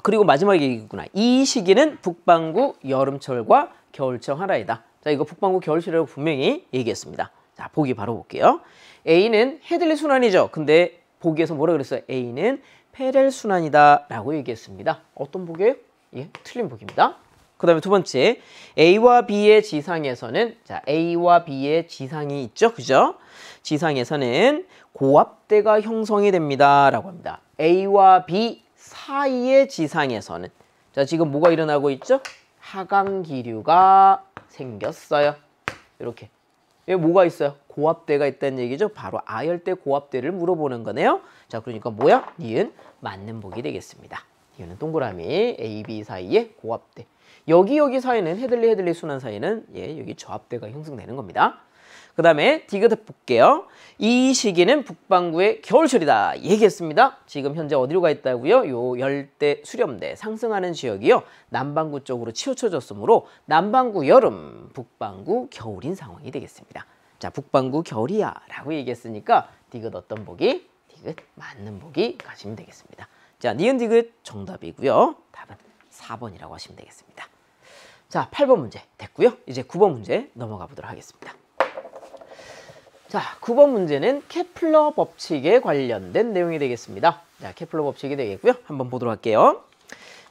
그리고 마지막 얘기구나. 이 시기는 북반구 여름철과 겨울철 하나이다. 자, 이거 북반구 겨울철이라고 분명히 얘기했습니다. 자, 보기 바로 볼게요. A는 헤들리 순환이죠. 근데 보기에서 뭐라 그랬어요? A는 페렐 순환이다 라고 얘기했습니다. 어떤 보기예요? 예, 틀린 보기입니다. 그 다음에 두 번째, A와 B의 지상에서는, 자, A와 B의 지상이 있죠. 그죠? 지상에서는 고압대가 형성이 됩니다 라고 합니다. A와 B 사이의 지상에서는, 자, 지금 뭐가 일어나고 있죠? 하강기류가 생겼어요. 이렇게. 여기 뭐가 있어요? 고압대가 있다는 얘기죠. 바로 아열대 고압대를 물어보는 거네요. 자, 그러니까 뭐야? 니은 맞는 보기 되겠습니다. 니은은 동그라미 A, B 사이의 고압대. 여기 사이는 헤들리 순환 사이는 여기 저압대가 형성되는 겁니다. 그 다음에 디귿 볼게요. 이 시기는 북반구의 겨울철이다 얘기했습니다. 지금 현재 어디로 가 있다고요? 요 열대 수렴대 상승하는 지역이요. 남반구 쪽으로 치우쳐졌으므로 남반구 여름, 북반구 겨울인 상황이 되겠습니다. 자, 북반구 겨울이야 라고 얘기했으니까 디귿 어떤 보기? 디귿 맞는 보기 가시면 되겠습니다. 자, 니은 디귿 정답이고요. 답은 4번이라고 하시면 되겠습니다. 자, 8번 문제 됐고요. 이제 9번 문제 넘어가 보도록 하겠습니다. 자, 9번 문제는 케플러 법칙에 관련된 내용이 되겠습니다. 자, 케플러 법칙이 되겠고요. 한번 보도록 할게요.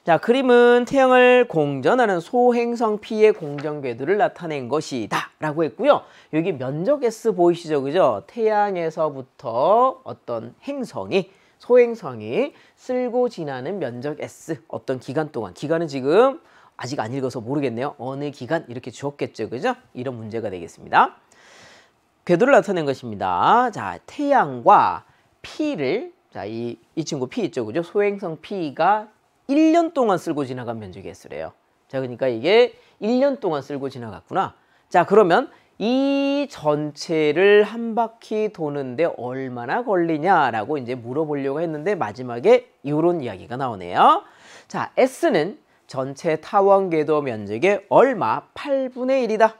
자, 그림은 태양을 공전하는 소행성 P의 공전 궤도를 나타낸 것이다 라고 했고요. 여기 면적 S 보이시죠? 그죠? 태양에서부터 어떤 행성이, 소행성이 쓸고 지나는 면적 S, 어떤 기간 동안, 기간은 지금 아직 안 읽어서 모르겠네요. 어느 기간 이렇게 주었겠죠. 그죠? 이런 문제가 되겠습니다. 궤도를 나타낸 것입니다. 자, 태양과 P를, 자, 이 친구 P 있죠. 그죠? 소행성 P가 1년 동안 쓸고 지나간 면적이 S래요. 자, 그러니까 이게 1년 동안 쓸고 지나갔구나. 자, 그러면 이 전체를 한 바퀴 도는데 얼마나 걸리냐라고 이제 물어보려고 했는데 마지막에 이런 이야기가 나오네요. 자, S는 전체 타원 궤도 면적의 얼마? 8분의 1이다.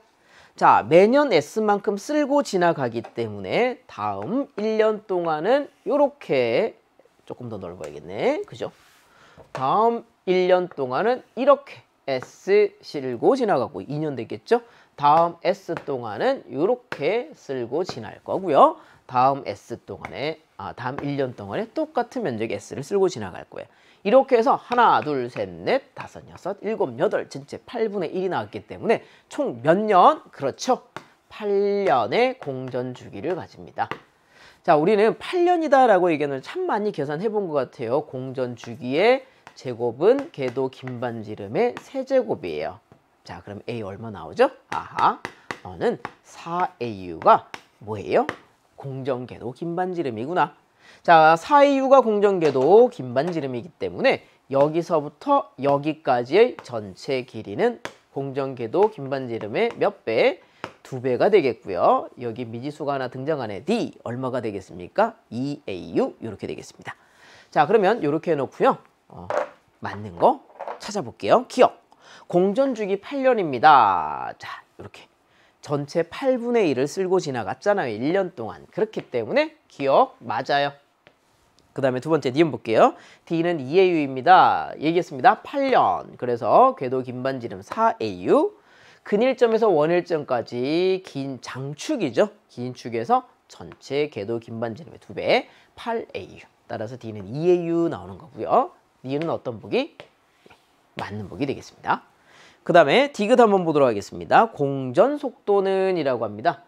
자, 매년 S만큼 쓸고 지나가기 때문에 다음 1년 동안은 이렇게 조금 더 넓어야겠네. 그죠? 다음 1년 동안은 이렇게 S 쓸고 지나가고 2년 되겠죠? 다음 S 동안은 이렇게 쓸고 지날 거고요. 다음 S 동안에, 다음 1년 동안에 똑같은 면적의 S를 쓸고 지나갈 거예요. 이렇게 해서 하나, 둘, 셋, 넷, 다섯, 여섯, 일곱, 여덟, 전체 8분의 1이 나왔기 때문에 총 몇 년? 그렇죠. 8년의 공전 주기를 가집니다. 자, 우리는 8년이다 라고 의견을 참 많이 계산해 본 것 같아요. 공전 주기의 제곱은 궤도 긴반지름의 세제곱이에요. 자, 그럼 A 얼마 나오죠? 아하, 너는 4AU가 뭐예요? 공전 궤도 긴반지름이구나. 자, 4AU가 공전 궤도 긴반지름이기 때문에 여기서부터 여기까지의 전체 길이는 공전 궤도 긴반지름의 몇 배? 2배가 되겠고요. 여기 미지수가 하나 등장하네. D 얼마가 되겠습니까? 2AU 이렇게 되겠습니다. 자, 그러면 이렇게 해놓고요. 맞는 거 찾아볼게요. 기억. 공전주기 8년입니다. 자, 이렇게 전체 8분의 1을 쓸고 지나갔잖아요. 1년 동안. 그렇기 때문에 기억 맞아요. 그 다음에 두 번째 니은 볼게요. D는 2AU입니다. 얘기했습니다. 8년. 그래서 궤도 긴반지름 4AU. 근일점에서 원일점까지 긴 장축이죠. 긴 축에서 전체 궤도 긴반지름의 2배 8AU. 따라서 D는 2AU 나오는 거고요. 니은은 어떤 보기? 맞는 보기 되겠습니다. 그 다음에 디귿 한번 보도록 하겠습니다. 공전 속도는 이라고 합니다.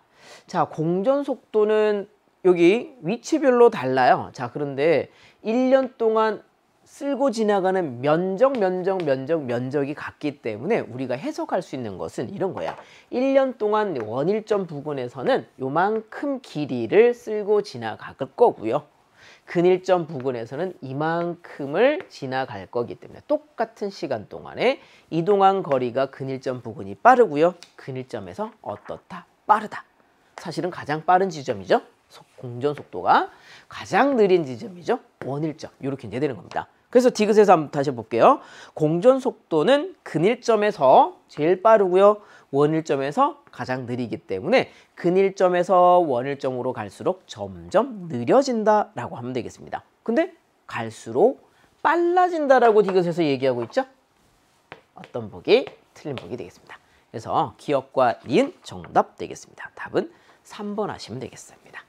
자, 공전 속도는 여기 위치별로 달라요. 자, 그런데 1년 동안 쓸고 지나가는 면적이 같기 때문에 우리가 해석할 수 있는 것은 이런 거야. 1년 동안 원일점 부근에서는 요만큼 길이를 쓸고 지나갈 거고요. 근일점 부근에서는 이만큼을 지나갈 거기 때문에 똑같은 시간 동안에 이동한 거리가 근일점 부근이 빠르고요. 근일점에서 어떻다? 빠르다. 사실은 가장 빠른 지점이죠. 공전 속도가 가장 느린 지점이죠. 원일점. 이렇게 이제 되는 겁니다. 그래서 디귿에서 한번 다시 볼게요. 공전 속도는 근일점에서 제일 빠르고요. 원일점에서 가장 느리기 때문에 근일점에서 원일점으로 갈수록 점점 느려진다라고 하면 되겠습니다. 근데 갈수록 빨라진다라고 디귿에서 얘기하고 있죠? 어떤 보기? 틀린 보기 되겠습니다. 그래서 기역과 니은 정답 되겠습니다. 답은 3번 하시면 되겠습니다.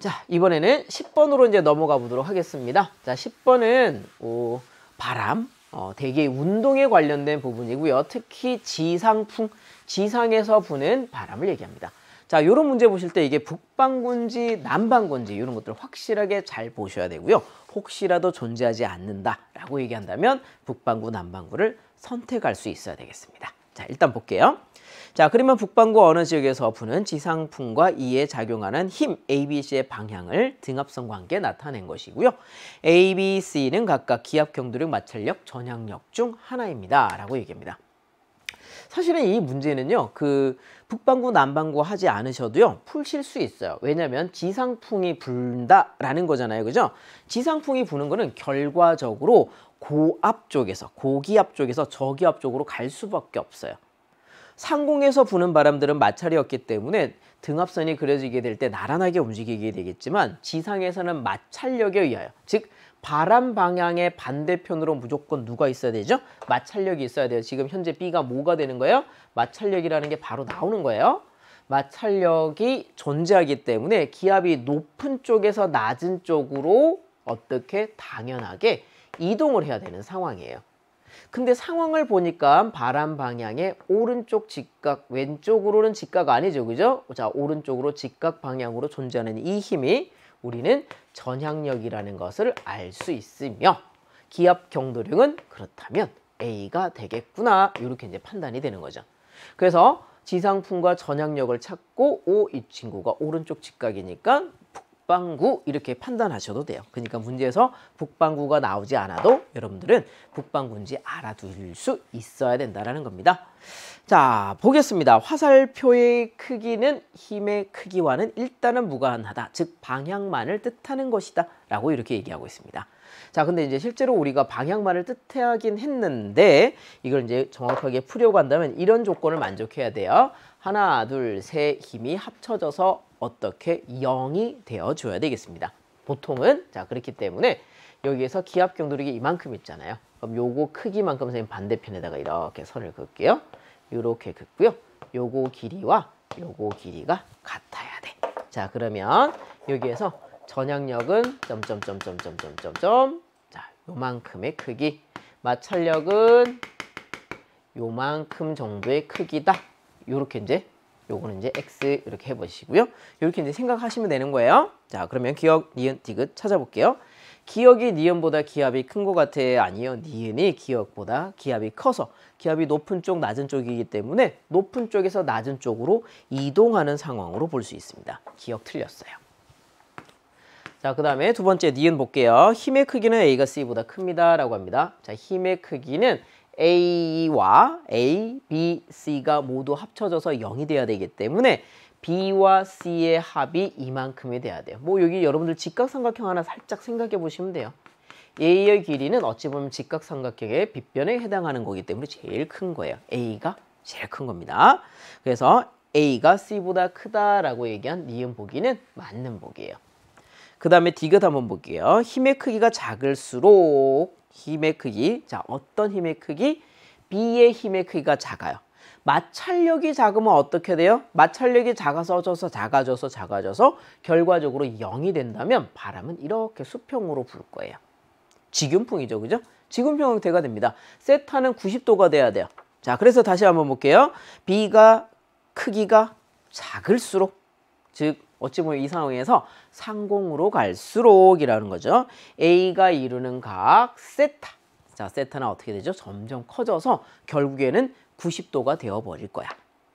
자, 이번에는 10번으로 이제 넘어가 보도록 하겠습니다. 자, 10번은 바람, 대개 운동에 관련된 부분이고요. 특히 지상풍, 지상에서 부는 바람을 얘기합니다. 자, 요런 문제 보실 때 이게 북반구인지 남반구인지 이런 것들 확실하게 잘 보셔야 되고요. 혹시라도 존재하지 않는다라고 얘기한다면 북반구, 남반구를 선택할 수 있어야 되겠습니다. 자, 일단 볼게요. 자, 그러면 북반구 어느 지역에서 부는 지상풍과 이에 작용하는 힘 A, B, C의 방향을 등압성 관계에 나타낸 것이고요. A, B, C는 각각 기압, 경도력, 마찰력, 전향력 중 하나입니다. 라고 얘기합니다. 사실은 이 문제는요, 북반구, 남반구 하지 않으셔도요, 푸실 수 있어요. 왜냐면 지상풍이 분다라는 거잖아요. 그죠? 지상풍이 부는 거는 결과적으로 고압 쪽에서, 고기압 쪽에서 저기압 쪽으로 갈 수밖에 없어요. 상공에서 부는 바람들은 마찰이 없기 때문에 등압선이 그려지게 될 때 나란하게 움직이게 되겠지만 지상에서는 마찰력에 의하여, 즉 바람 방향의 반대편으로 무조건 누가 있어야 되죠? 마찰력이 있어야 돼요. 지금 현재 B가 뭐가 되는 거예요? 마찰력이라는 게 바로 나오는 거예요. 마찰력이 존재하기 때문에 기압이 높은 쪽에서 낮은 쪽으로 어떻게 당연하게 이동을 해야 되는 상황이에요. 근데 상황을 보니까 바람 방향의 오른쪽 직각, 왼쪽으로는 직각 아니죠. 그죠? 자, 오른쪽으로 직각 방향으로 존재하는 이 힘이 우리는 전향력이라는 것을 알 수 있으며 기압 경도력은 그렇다면 A가 되겠구나. 이렇게 이제 판단이 되는 거죠. 그래서 지상풍과 전향력을 찾고 이 친구가 오른쪽 직각이니까 북반구 이렇게 판단하셔도 돼요. 그러니까 문제에서 북반구가 나오지 않아도 여러분들은 북반구인지 알아둘 수 있어야 된다는 겁니다. 자, 보겠습니다. 화살표의 크기는 힘의 크기와는 일단은 무관하다. 즉 방향만을 뜻하는 것이다 라고 이렇게 얘기하고 있습니다. 자, 근데 이제 실제로 우리가 방향만을 뜻하긴 했는데 이걸 이제 정확하게 풀려고 한다면 이런 조건을 만족해야 돼요. 하나, 둘, 셋 힘이 합쳐져서 어떻게 0이 되어줘야 되겠습니다. 보통은 자, 그렇기 때문에 여기에서 기압 경도력이 이만큼 있잖아요. 그럼 요거 크기만큼 선생님 반대편에다가 이렇게 선을 그을게요. 이렇게 긋고요. 요거 길이와 요거 길이가 같아야 돼. 자, 그러면 여기에서 전향력은 점점점점점점점 자, 요만큼의 크기, 마찰력은 요만큼 정도의 크기다. 요렇게 이제 요거는 이제 X 이렇게 해보시고요. 이렇게 이제 생각하시면 되는 거예요. 자, 그러면 기역, 니은, 디귿 찾아볼게요. 기역이 니은보다 기압이 큰 것 같아요? 아니요. 니은이 기역보다 기압이 커서 기압이 높은 쪽, 낮은 쪽이기 때문에 높은 쪽에서 낮은 쪽으로 이동하는 상황으로 볼 수 있습니다. 기역 틀렸어요. 자, 그 다음에 두 번째 니은 볼게요. 힘의 크기는 A가 C보다 큽니다. 라고 합니다. 자, 힘의 크기는 A와 A, B, C가 모두 합쳐져서 0이 돼야 되기 때문에 B와 C의 합이 이만큼이 돼야 돼요. 뭐 여기 여러분들 직각삼각형 하나 살짝 생각해 보시면 돼요. A의 길이는 어찌 보면 직각삼각형의 빗변에 해당하는 거기 때문에 제일 큰 거예요. A가 제일 큰 겁니다. 그래서 A가 C보다 크다라고 얘기한 니은 보기는 맞는 보기예요. 그 다음에 디귿 한번 볼게요. 힘의 크기가 작을수록 힘의 크기, 자, 어떤 힘의 크기? B의 힘의 크기가 작아요. 마찰력이 작으면 어떻게 돼요? 마찰력이 작아져서 결과적으로 0이 된다면 바람은 이렇게 수평으로 불 거예요. 직윤풍이죠. 그죠? 직윤풍 형태가 됩니다. 세타는 90도가 돼야 돼요. 자, 그래서 다시 한번 볼게요. B가 크기가 작을수록, 즉 어찌 보면 이 상황에서 상공으로 갈수록이라는 거죠. A가 이루는 각 세타. 자, 세타는 어떻게 되죠? 점점 커져서 결국에는 90도가 되어버릴 거야.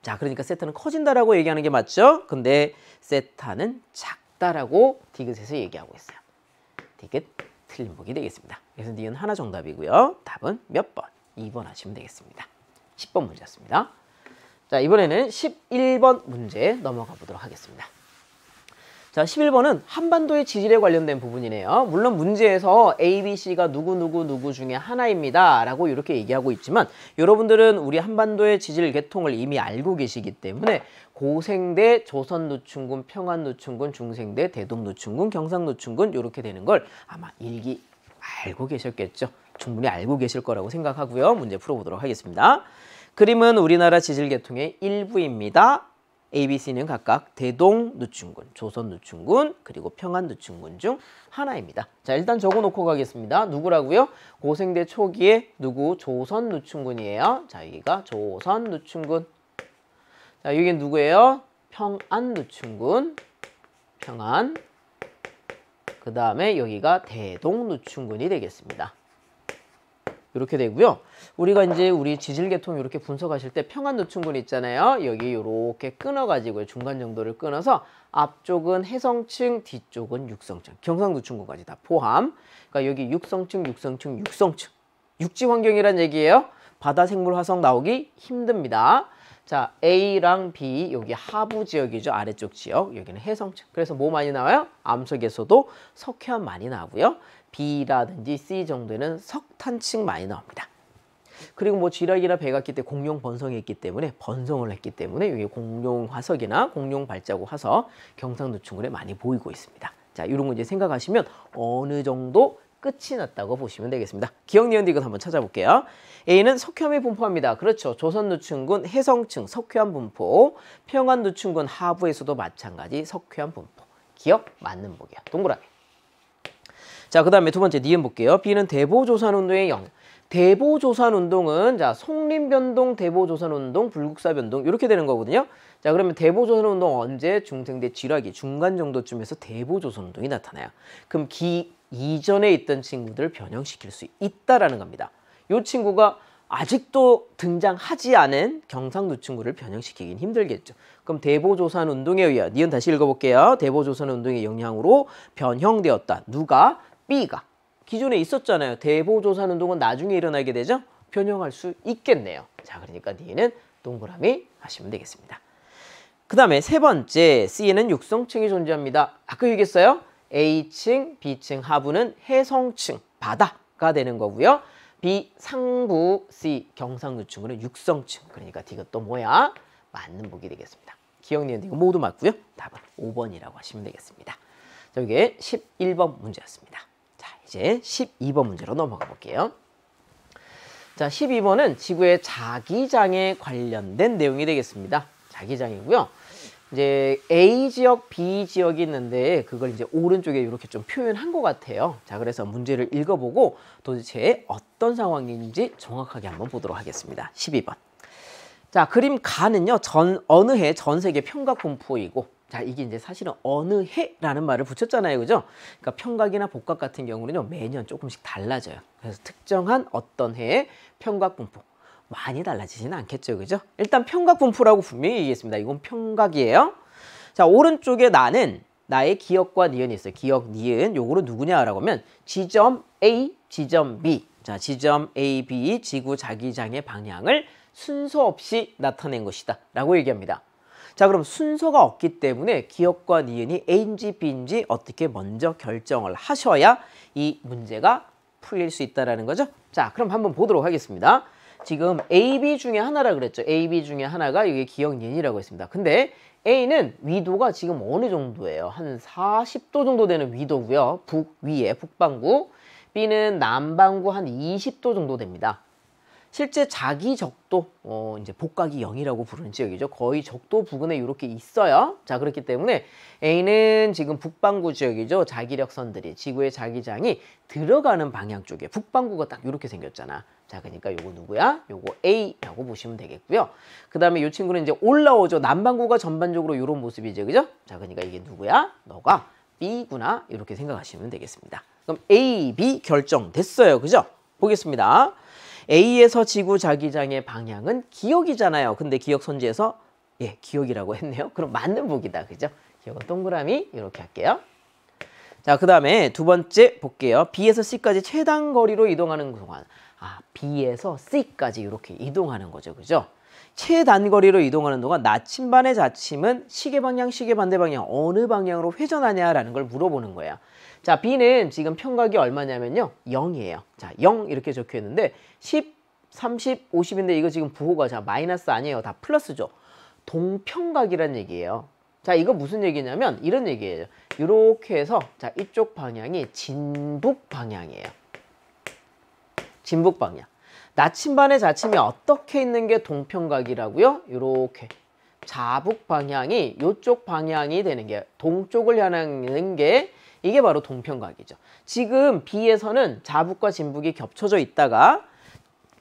자, 그러니까 세타는 커진다라고 얘기하는 게 맞죠? 근데 세타는 작다라고 디귿에서 얘기하고 있어요. 디귿 틀린 보기 되겠습니다. 그래서 니은 하나 정답이고요. 답은 몇 번? 2번 하시면 되겠습니다. 10번 문제였습니다. 자, 이번에는 11번 문제 넘어가 보도록 하겠습니다. 자, 11번은 한반도의 지질에 관련된 부분이네요. 물론 문제에서 A, B, C가 누구 중에 하나입니다. 라고 이렇게 얘기하고 있지만 여러분들은 우리 한반도의 지질 계통을 이미 알고 계시기 때문에 고생대 조선노충군, 평안노충군, 중생대 대동노충군, 경상노충군 이렇게 되는 걸 아마 일기 알고 계셨겠죠. 충분히 알고 계실 거라고 생각하고요. 문제 풀어보도록 하겠습니다. 그림은 우리나라 지질 계통의 일부입니다. A, B, C는 각각 대동노충군, 조선노충군, 그리고 평안노충군 중 하나입니다. 자, 일단 적어놓고 가겠습니다. 누구라고요? 고생대 초기에 누구? 조선노충군이에요. 자, 여기가 조선노충군. 자, 여기 누구예요? 평안노충군, 평안. 그 다음에 여기가 대동노충군이 되겠습니다. 이렇게 되고요. 우리가 이제 우리 지질 계통 이렇게 분석하실 때 평안노충군 있잖아요. 여기 이렇게 끊어가지고 중간 정도를 끊어서 앞쪽은 해성층, 뒤쪽은 육성층, 경상노충군까지 다 포함. 그러니까 여기 육성층, 육지 환경이란 얘기예요. 바다 생물 화석 나오기 힘듭니다. 자, A랑 B 여기 하부 지역이죠. 아래쪽 지역. 여기는 해성층. 그래서 뭐 많이 나와요? 암석에서도 석회암 많이 나오고요. B라든지 C 정도는 석탄층 많이 나옵니다. 그리고 뭐 쥐락이나 백악기 때 공룡 번성이 있기 때문에 번성을 했기 때문에 여기 공룡 화석이나 공룡 발자국 화석 경상노충군에 많이 보이고 있습니다. 자, 이런 거 이제 생각하시면 어느 정도 끝이 났다고 보시면 되겠습니다. 기억, 니은, 디귿 한번 찾아볼게요. A는 석회암이 분포합니다. 그렇죠. 조선노충군 해성층 석회암 분포, 평안노충군 하부에서도 마찬가지 석회암 분포. 기억 맞는 복이야. 동그라미. 자, 그 다음에 두 번째 니은 볼게요. B는 대보조산운동의 영향. 대보조산운동은 자, 송림변동, 대보조산운동, 불국사변동 이렇게 되는 거거든요. 자, 그러면 대보조산운동 언제? 중생대 쥐락이 중간 정도쯤에서 대보조산운동이 나타나요. 그럼 기 이전에 있던 친구들을 변형시킬 수 있다라는 겁니다. 이 친구가 아직도 등장하지 않은 경상노충군을 변형시키긴 힘들겠죠. 그럼 대보조산운동에 의해 니은 다시 읽어볼게요. 대보조산운동의 영향으로 변형되었다. 누가? B가. 기존에 있었잖아요. 대보조산운동은 나중에 일어나게 되죠. 변형할 수 있겠네요. 자, 그러니까 니은 동그라미 하시면 되겠습니다. 그 다음에 세 번째 C에는 육성층이 존재합니다. 아까 얘기했어요. A층, B층 하부는 해성층, 바다가 되는 거고요. B 상부, C 경상노충군은 육성층. 그러니까 디귿도 뭐야? 맞는 복이 되겠습니다. 기억, 니은, 디귿 모두 맞고요. 답은 5번이라고 하시면 되겠습니다. 자, 이게 11번 문제였습니다. 자, 이제 12번 문제로 넘어가 볼게요. 자, 12번은 지구의 자기장에 관련된 내용이 되겠습니다. 자기장이고요. 이제 A 지역, B 지역이 있는데 그걸 이제 오른쪽에 이렇게 좀 표현한 것 같아요. 자, 그래서 문제를 읽어보고 도대체 어떤 상황인지 정확하게 한번 보도록 하겠습니다. 12번. 자, 그림 가는요. 어느 해 전 세계 평각 분포이고, 자, 이게 이제 사실은 어느 해라는 말을 붙였잖아요. 그죠? 그러니까 평각이나 복각 같은 경우는요. 매년 조금씩 달라져요. 그래서 특정한 어떤 해의 평각 분포. 많이 달라지지는 않겠죠. 그죠? 일단 평각 분포라고 분명히 얘기했습니다. 이건 평각이에요. 자, 오른쪽에 나의 기억과 니은이 있어요. 기억, 니은. 요거는 누구냐라고 하면 지점 A, 지점 B. 자, 지점 A, B 지구 자기장의 방향을 순서 없이 나타낸 것이다 라고 얘기합니다. 자, 그럼 순서가 없기 때문에 기억과 니은이 A인지 B인지 어떻게 먼저 결정을 하셔야 이 문제가 풀릴 수 있다는 거죠. 자, 그럼 한번 보도록 하겠습니다. 지금 A, B 중에 하나라 그랬죠. A, B 중에 하나가 이게 기억, 니은이라고 했습니다. 근데 A는 위도가 지금 어느 정도예요? 한 40도 정도 되는 위도고요. 북위에 북반구. B는 남반구 한 20도 정도 됩니다. 실제 자기 적도, 이제 복각이 0이라고 부르는 지역이죠. 거의 적도 부근에 이렇게 있어요. 자, 그렇기 때문에 A는 지금 북반구 지역이죠. 자기력선들이, 지구의 자기장이 들어가는 방향 쪽에 북반구가 딱 이렇게 생겼잖아. 자, 그러니까 요거 누구야? 요거 A라고 보시면 되겠고요. 그 다음에 이 친구는 이제 올라오죠. 남반구가 전반적으로 이런 모습이죠. 그죠? 자, 그러니까 이게 누구야? 너가 B구나. 이렇게 생각하시면 되겠습니다. 그럼 A, B 결정됐어요. 그죠? 보겠습니다. A에서 지구 자기장의 방향은 기억이잖아요. 근데 기억 선지에서 기억이라고 했네요. 그럼 맞는 복이다. 그죠? 기억은 동그라미 이렇게 할게요. 자, 그 다음에 두 번째 볼게요. B에서 C까지 최단 거리로 이동하는 동안 B에서 C까지 이렇게 이동하는 거죠. 그죠? 최단거리로 이동하는 동안 나침반의 자침은 시계 방향, 시계 반대 방향 어느 방향으로 회전하냐라는 걸 물어보는 거예요. 자, B는 지금 평각이 얼마냐면요. 0이에요. 자, 0 이렇게 적혀 있는데 10, 30, 50인데 이거 지금 부호가 자 마이너스 아니에요. 다 플러스죠. 동평각이란 얘기예요. 자, 이거 무슨 얘기냐면 이런 얘기예요. 이렇게 해서 자, 이쪽 방향이 진북 방향이에요. 진북 방향. 나침반의 자침이 어떻게 있는 게 동평각이라고요? 이렇게 자북 방향이 이쪽 방향이 되는 게 동쪽을 향하는 게 이게 바로 동평각이죠. 지금 B에서는 자북과 진북이 겹쳐져 있다가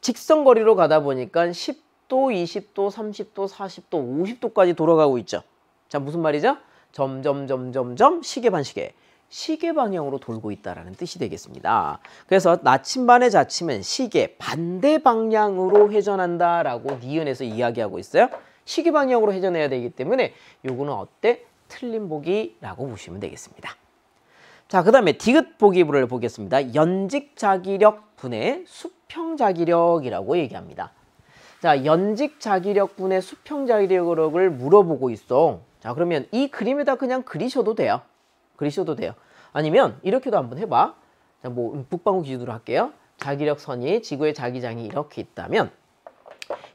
직선거리로 가다 보니까 10도, 20도, 30도, 40도, 50도까지 돌아가고 있죠. 자, 무슨 말이죠? 점점 시계 반시계. 시계 방향으로 돌고 있다라는 뜻이 되겠습니다. 그래서 나침반의 자침은 시계 반대 방향으로 회전한다라고 니은에서 이야기하고 있어요. 시계 방향으로 회전해야 되기 때문에 요거는 어때? 틀린 보기라고 보시면 되겠습니다. 자, 그 다음에 디귿 보기를 보겠습니다. 연직자기력 분의 수평자기력이라고 얘기합니다. 자, 연직자기력 분의 수평자기력을 물어보고 있어. 자, 그러면 이 그림에다 그냥 그리셔도 돼요. 그리셔도 돼요. 아니면 이렇게도 한번 해봐. 자, 뭐 북방구 기준으로 할게요. 자기력선이 지구의 자기장이 이렇게 있다면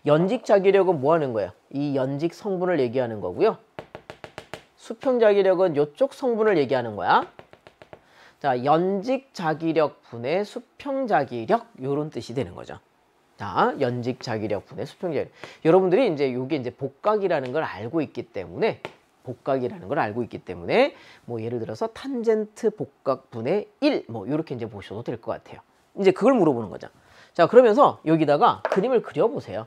연직자기력은 뭐 하는 거예요? 이 연직 성분을 얘기하는 거고요. 수평자기력은 이쪽 성분을 얘기하는 거야. 자, 연직자기력 분의 수평자기력 이런 뜻이 되는 거죠. 자, 연직자기력 분의 수평자기력. 여러분들이 이제 이게 이제 복각이라는 걸 알고 있기 때문에 뭐 예를 들어서 탄젠트 복각 분의 1 뭐 이렇게 이제 보셔도 될 것 같아요. 이제 그걸 물어보는 거죠. 자, 그러면서 여기다가 그림을 그려보세요.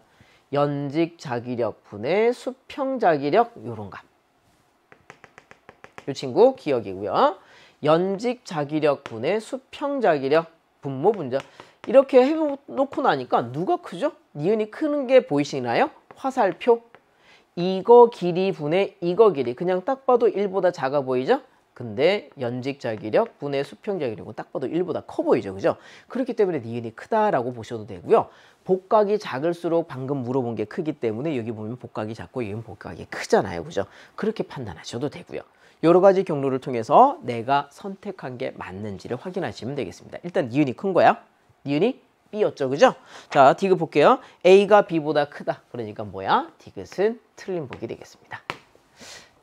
연직자기력 분의 수평자기력 이런 값. 이 친구 기억이고요. 연직자기력 분의 수평자기력 분모 분자. 이렇게 해놓고 나니까 누가 크죠? 니은이 크는 게 보이시나요? 화살표. 이거 길이 분의 이거 길이. 그냥 딱 봐도 1보다 작아 보이죠? 근데 연직자기력 분의 수평자기력은 딱 봐도 1보다 커 보이죠. 그죠? 그렇기 때문에 니은이 크다라고 보셔도 되고요. 복각이 작을수록 방금 물어본 게 크기 때문에 여기 보면 복각이 작고 여기는 복각이 크잖아요. 그죠? 그렇게 판단하셔도 되고요. 여러 가지 경로를 통해서 내가 선택한 게 맞는지를 확인하시면 되겠습니다. 일단 니은이 큰 거야. 니은이 B였죠. 그죠? 자, 디귿 볼게요. A가 B보다 크다. 그러니까 뭐야? 디귿은 틀린 보기 되겠습니다.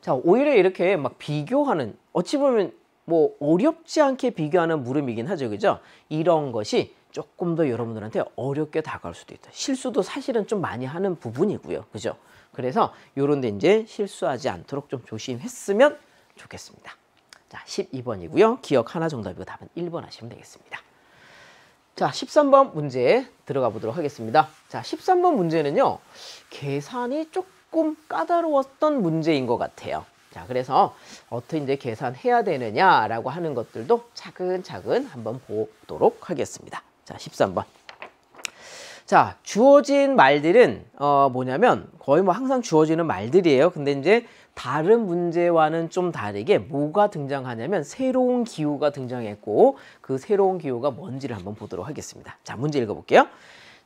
자, 오히려 이렇게 막 비교하는, 어찌 보면 뭐 어렵지 않게 비교하는 물음이긴 하죠. 그죠? 이런 것이 조금 더 여러분들한테 어렵게 다가올 수도 있다. 실수도 사실은 좀 많이 하는 부분이고요. 그죠? 그래서 요런 데 이제 실수하지 않도록 좀 조심했으면 좋겠습니다. 자, 12번이고요. 기억 하나 정답이고 답은 1번 하시면 되겠습니다. 자, 13번 문제 들어가 보도록 하겠습니다. 자, 13번 문제는요. 계산이 조금 까다로웠던 문제인 것 같아요. 자, 그래서 어떻게 이제 계산해야 되느냐라고 하는 것들도 차근차근 한번 보도록 하겠습니다. 자, 13번. 자, 주어진 말들은 뭐냐면 거의 뭐 항상 주어지는 말들이에요. 근데 이제 다른 문제와는 좀 다르게 뭐가 등장하냐면 새로운 기호가 등장했고 그 새로운 기호가 뭔지를 한번 보도록 하겠습니다. 자, 문제 읽어볼게요.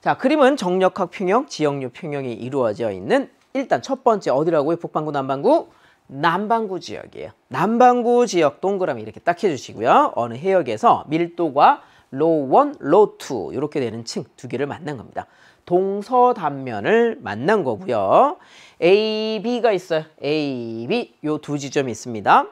자, 그림은 정력학 평형, 지역류 평형이 이루어져 있는 일단 첫 번째 어디라고요? 북반구, 남반구? 남반구 지역이에요. 남반구 지역 동그라미 이렇게 딱 해주시고요. 어느 해역에서 밀도가 로우 1, 로우 2 이렇게 되는 층 두 개를 만난 겁니다. 동서단면을 만난 거고요. A, B가 있어요. A, B 요 두 지점이 있습니다.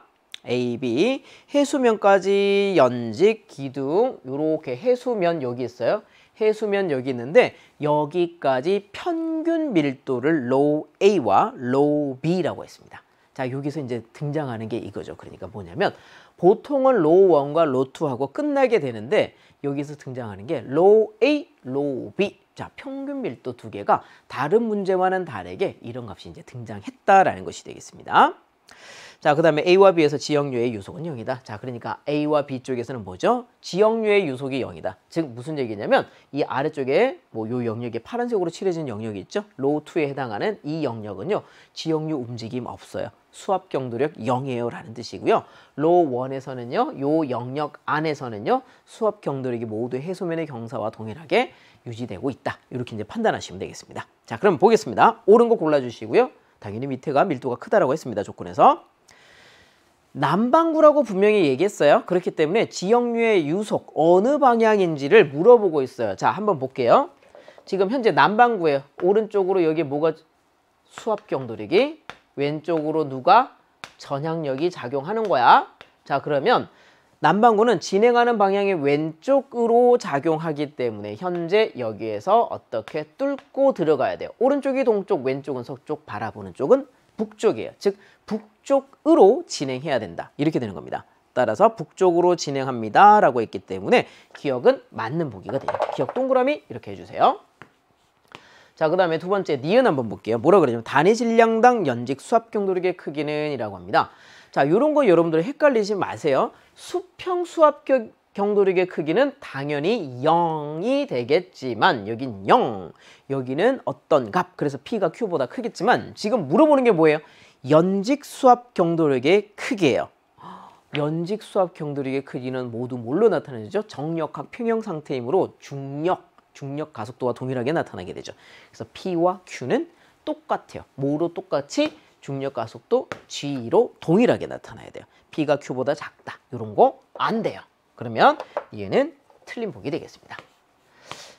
A, B 해수면까지 연직, 기둥 요렇게 해수면 여기 있어요. 해수면 여기 있는데 여기까지 평균 밀도를 로우 A와 로우 B라고 했습니다. 자, 여기서 이제 등장하는 게 이거죠. 그러니까 뭐냐면 보통은 로우 1과 로우 2하고 끝나게 되는데 여기서 등장하는 게 로우 A, 로우 B. 자, 평균 밀도 두 개가 다른 문제와는 다르게 이런 값이 이제 등장했다라는 것이 되겠습니다. 자, 그 다음에 A와 B에서 지역류의 유속은 0이다. 자, 그러니까 A와 B 쪽에서는 뭐죠? 지역류의 유속이 0이다. 즉 무슨 얘기냐면 이 아래쪽에 뭐 요 영역에 파란색으로 칠해진 영역이 있죠? 로우 2에 해당하는 이 영역은요. 지역류 움직임 없어요. 수압 경도력 0이에요 라는 뜻이고요. 로우 1에서는요. 요 영역 안에서는요. 수압 경도력이 모두 해소면의 경사와 동일하게 유지되고 있다. 이렇게 이제 판단하시면 되겠습니다. 자, 그럼 보겠습니다. 옳은 거 골라주시고요. 당연히 밑에가 밀도가 크다라고 했습니다. 조건에서. 남반구라고 분명히 얘기했어요. 그렇기 때문에 지역류의 유속 어느 방향인지를 물어보고 있어요. 자, 한번 볼게요. 지금 현재 남반구예요. 오른쪽으로 여기 뭐가 수압 경도력이, 왼쪽으로 누가 전향력이 작용하는 거야. 자, 그러면 남반구는 진행하는 방향의 왼쪽으로 작용하기 때문에 현재 여기에서 어떻게 뚫고 들어가야 돼요. 오른쪽이 동쪽, 왼쪽은 서쪽, 바라보는 쪽은 북쪽이에요. 즉 북쪽으로 진행해야 된다. 이렇게 되는 겁니다. 따라서 북쪽으로 진행합니다 라고 했기 때문에 기억은 맞는 보기가 돼요. 기억 동그라미 이렇게 해주세요. 자, 그 다음에 두 번째 니은 한번 볼게요. 뭐라 그러냐면 단위 질량당 연직 수압 경도력의 크기는 이라고 합니다. 자, 요런 거 여러분들 헷갈리지 마세요. 수평 수압 경도력의 크기는 당연히 0이 되겠지만 여긴 0, 여기는 어떤 값, 그래서 P가 Q보다 크겠지만 지금 물어보는 게 뭐예요? 연직 수압 경도력의 크기예요. 연직 수압 경도력의 크기는 모두 뭘로 나타나죠? 정력학 평형 상태이므로 중력 가속도와 동일하게 나타나게 되죠. 그래서 P와 Q는 똑같아요. 뭐로 똑같이? 중력 가속도 G로 동일하게 나타나야 돼요. P가 Q보다 작다. 이런 거 안 돼요. 그러면 얘는 틀린 보기 되겠습니다.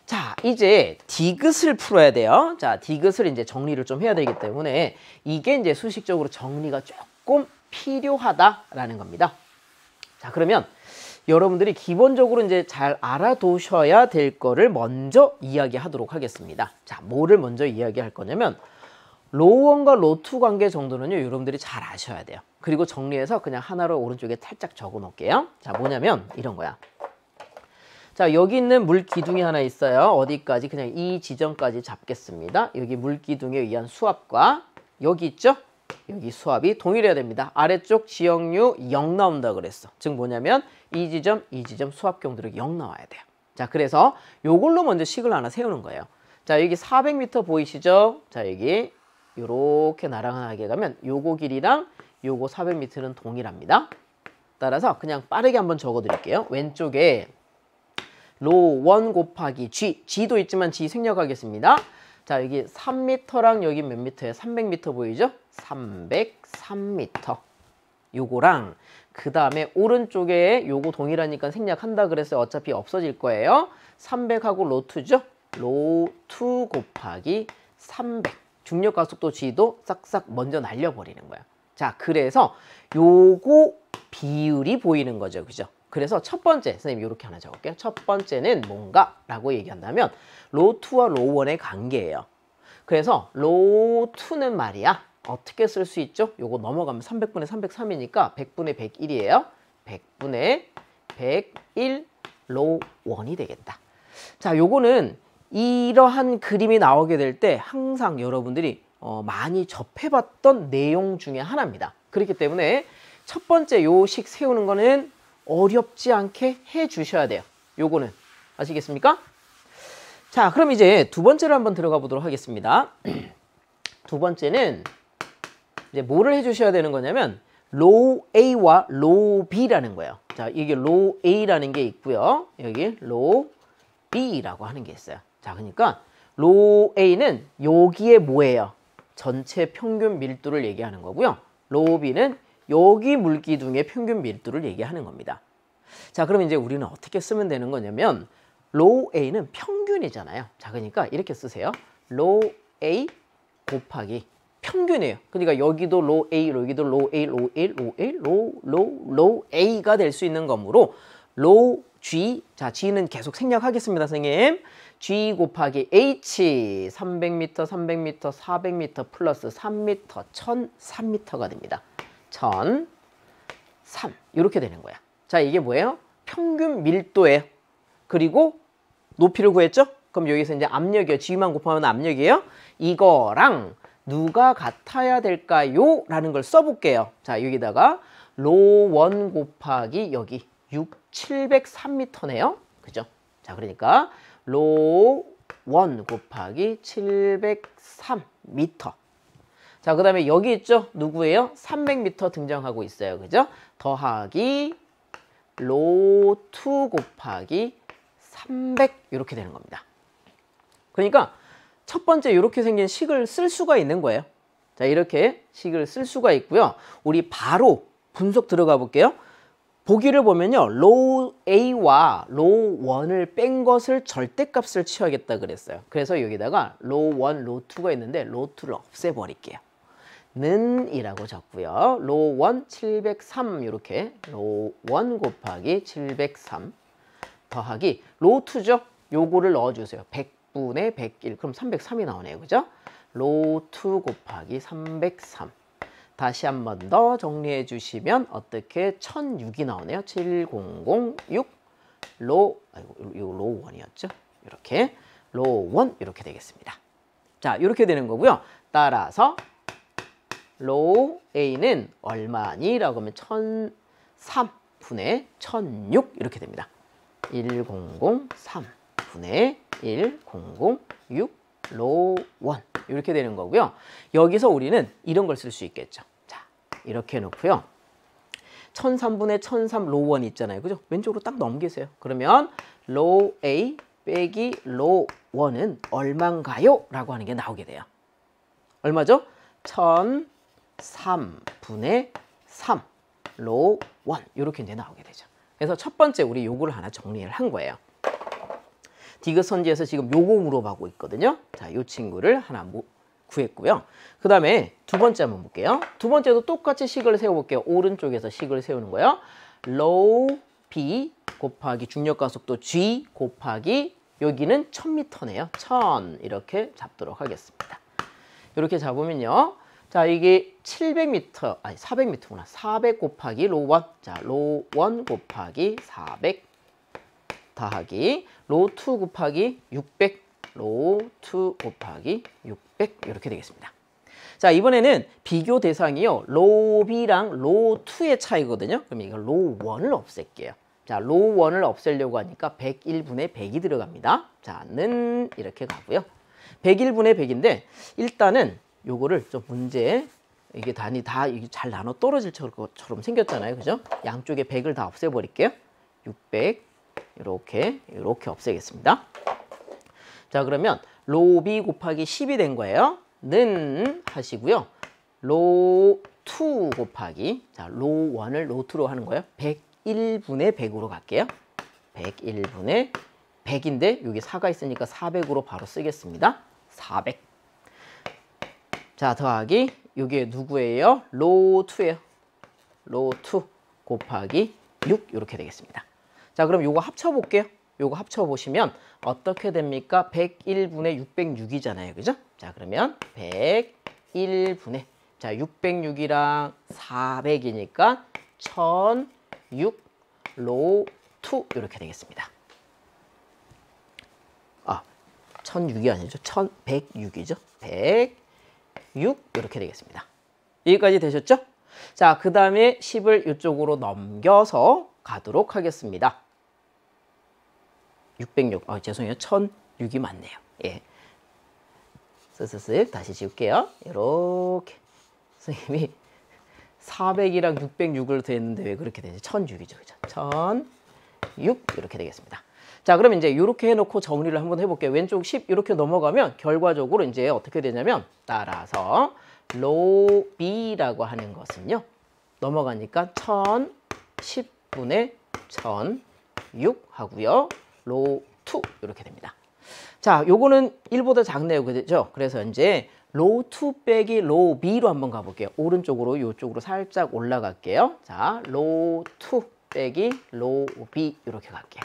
자, 이제 디귿을 풀어야 돼요. 자, 디귿을 이제 정리를 좀 해야 되기 때문에 이게 이제 수식적으로 정리가 조금 필요하다라는 겁니다. 자, 그러면 여러분들이 기본적으로 이제 잘 알아두셔야 될 거를 먼저 이야기하도록 하겠습니다. 자, 뭐를 먼저 이야기할 거냐면 로1과 로2 관계 정도는요, 여러분들이 잘 아셔야 돼요. 그리고 정리해서 그냥 하나로 오른쪽에 살짝 적어 놓을게요. 자, 뭐냐면 이런 거야. 자, 여기 있는 물 기둥이 하나 있어요. 어디까지? 그냥 이 지점까지 잡겠습니다. 여기 물 기둥에 의한 수압과 여기 있죠? 여기 수압이 동일해야 됩니다. 아래쪽 지역류 0 나온다 그랬어. 즉 뭐냐면 이 지점 수압 경도력이 0 나와야 돼요. 자, 그래서 요걸로 먼저 식을 하나 세우는 거예요. 자, 여기 400m 보이시죠? 자, 여기 요렇게 나란하게 가면 요거 길이랑 요거 400m는 동일합니다. 따라서 그냥 빠르게 한번 적어 드릴게요. 왼쪽에 로1 곱하기 G도 있지만 G 생략하겠습니다. 자, 여기 3m랑 여기 몇 미터예요? 300m 보이죠? 303m. 요거랑 그 다음에 오른쪽에 요거 동일하니까 생략한다 그랬어요. 어차피 없어질 거예요. 300하고 로2죠? 로2 곱하기 300. 중력 가속도 G도 싹싹 먼저 날려버리는 거야. 자, 그래서 요거 비율이 보이는 거죠. 그죠? 그래서 첫 번째, 선생님 이렇게 하나 적을게요. 첫 번째는 뭔가라고 얘기한다면 로2와 로1의 관계예요. 그래서 로2는 말이야. 어떻게 쓸 수 있죠? 요거 넘어가면 300분의 303이니까 100분의 101이에요. 100분의 101 로1이 되겠다. 자, 요거는 이러한 그림이 나오게 될 때 항상 여러분들이 많이 접해봤던 내용 중에 하나입니다. 그렇기 때문에 첫 번째 요식 세우는 거는 어렵지 않게 해주셔야 돼요. 요거는 아시겠습니까? 자, 그럼 이제 두 번째로 한번 들어가 보도록 하겠습니다. 두 번째는 이제 뭐를 해주셔야 되는 거냐면 로 A와 로 B라는 거예요. 자, 이게 로 A라는 게 있고요. 여기 로 B라고 하는 게 있어요. 자, 그러니까 로 A는 여기에 뭐예요? 전체 평균 밀도를 얘기하는 거고요. 로 B는 여기 물기둥의 평균 밀도를 얘기하는 겁니다. 자, 그럼 이제 우리는 어떻게 쓰면 되는 거냐면 로 A는 평균이잖아요. 자, 그러니까 이렇게 쓰세요. 로 A 곱하기 평균이에요. 그러니까 여기도 로 A, 여기도 로 A, 로 A, 로 A, 로 A가 될 수 있는 거므로 로 G, 자, G는 계속 생략하겠습니다, 선생님. G 곱하기 H, 300m, 300m, 400m 플러스 3m, 1003m가 됩니다. 1003 이렇게 되는 거야. 자, 이게 뭐예요? 평균 밀도예요. 그리고 높이를 구했죠? 그럼 여기서 이제 압력이요. G만 곱하면 압력이에요. 이거랑 누가 같아야 될까요? 라는 걸 써볼게요. 자, 여기다가 로1 곱하기 여기 703m네요. 그죠? 자, 그러니까 로1 곱하기 703m. 자, 그 다음에 여기 있죠? 누구예요? 300m 등장하고 있어요. 그죠? 더하기 로2 곱하기 300 이렇게 되는 겁니다. 그러니까 첫 번째 이렇게 생긴 식을 쓸 수가 있는 거예요. 자, 이렇게 식을 쓸 수가 있고요. 우리 바로 분석 들어가 볼게요. 보기를 보면요. 로 A와 로 1을 뺀 것을 절대값을 취하겠다 그랬어요. 그래서 여기다가 로 1, 로 2가 있는데 로 2를 없애버릴게요. 는 이라고 적고요. 로 1 703 이렇게 로 1 곱하기 703 더하기 로 2죠. 요거를 넣어주세요. 100분의 101 그럼 303이 나오네요. 그죠? 로 2 곱하기 303 다시 한 번 더 정리해 주시면 어떻게 1006이 나오네요. 7006 로, 아이고, 이거 로 1이었죠. 이렇게 로 1 이렇게 되겠습니다. 자, 이렇게 되는 거고요. 따라서 로 A는 얼마니? 라고 하면 1003분의 1006 이렇게 됩니다. 1003분의 1006 로 1 이렇게 되는 거고요. 여기서 우리는 이런 걸 쓸 수 있겠죠. 자, 이렇게 해놓고요. 1003분의 1003 로 1 있잖아요. 그죠? 왼쪽으로 딱 넘기세요. 그러면 로 A 빼기 로 1은 얼마인가요? 라고 하는 게 나오게 돼요. 얼마죠? 1003분의 3 로 1 이렇게 이제 나오게 되죠. 그래서 첫 번째 우리 요거를 하나 정리를 한 거예요. 디귿선지에서 지금 요거 물어보고 있거든요. 자, 요 친구를 하나 구했고요. 그 다음에 두 번째 한번 볼게요. 두 번째도 똑같이 식을 세워볼게요. 오른쪽에서 식을 세우는 거예요. 로 B 곱하기 중력가속도 G 곱하기 여기는 1000m네요. 1000 이렇게 잡도록 하겠습니다. 이렇게 잡으면요. 자, 이게 700m, 아니 400m구나. 400 곱하기 로 1. 자, 로 1 곱하기 400 더하기 로 2 곱하기 600, 로 2 곱하기 600 이렇게 되겠습니다. 자, 이번에는 비교 대상이요. 로 B랑 로 2의 차이거든요. 그럼 이걸 로 1을 없앨게요. 자, 로 1을 없애려고 하니까 101분의 100이 들어갑니다. 자, 는 이렇게 가고요. 101분의 100인데 일단은 요거를 좀 문제에 이게 단위 다 잘 나눠 떨어질 것처럼 생겼잖아요. 그죠? 양쪽에 100을 다 없애버릴게요. 600 이렇게 없애겠습니다. 자, 그러면 로 B 곱하기 10이 된 거예요. 는 하시고요. 로 2 곱하기 자, 로 1을 로 2로 하는 거예요. 101분의 100으로 갈게요. 101분의 100인데 여기 4가 있으니까 400으로 바로 쓰겠습니다. 400. 자, 더하기 이게 누구예요? 로 2예요. 로 2 곱하기 6 이렇게 되겠습니다. 자, 그럼 요거 합쳐볼게요. 요거 합쳐보시면 어떻게 됩니까? 101분의 606이잖아요. 그죠? 자, 그러면 101분의 자, 606이랑 400이니까 1006 로 2 이렇게 되겠습니다. 아, 1006이 아니죠. 1106이죠. 106 이렇게 되겠습니다. 여기까지 되셨죠? 자, 그 다음에 10을 이쪽으로 넘겨서 가도록 하겠습니다. 606, 죄송해요. 1006이 맞네요. 예. 쓱쓱쓱 다시 지울게요. 이렇게. 선생님이 400이랑 606을 더했는데 왜 그렇게 되지? 1006이죠. 그죠? 1006 이렇게 되겠습니다. 자, 그럼 이제 이렇게 해놓고 정리를 한번 해볼게요. 왼쪽 10 이렇게 넘어가면 결과적으로 이제 어떻게 되냐면 따라서 로 B라고 하는 것은요. 넘어가니까 1010분의 1006 하고요. 로 2 이렇게 됩니다. 자, 요거는 1보다 작네요. 그죠? 그래서 이제 로 2 빼기 로 B로 한번 가볼게요. 오른쪽으로 이쪽으로 살짝 올라갈게요. 자, 로 2 빼기 로 B 이렇게 갈게요.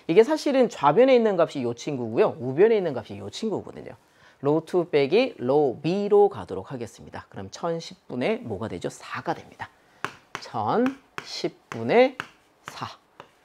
이게 사실은 좌변에 있는 값이 이 친구고요. 우변에 있는 값이 이 친구거든요. 로 2 빼기 로 B로 가도록 하겠습니다. 그럼 1010분의 뭐가 되죠? 4가 됩니다. 1010분의 4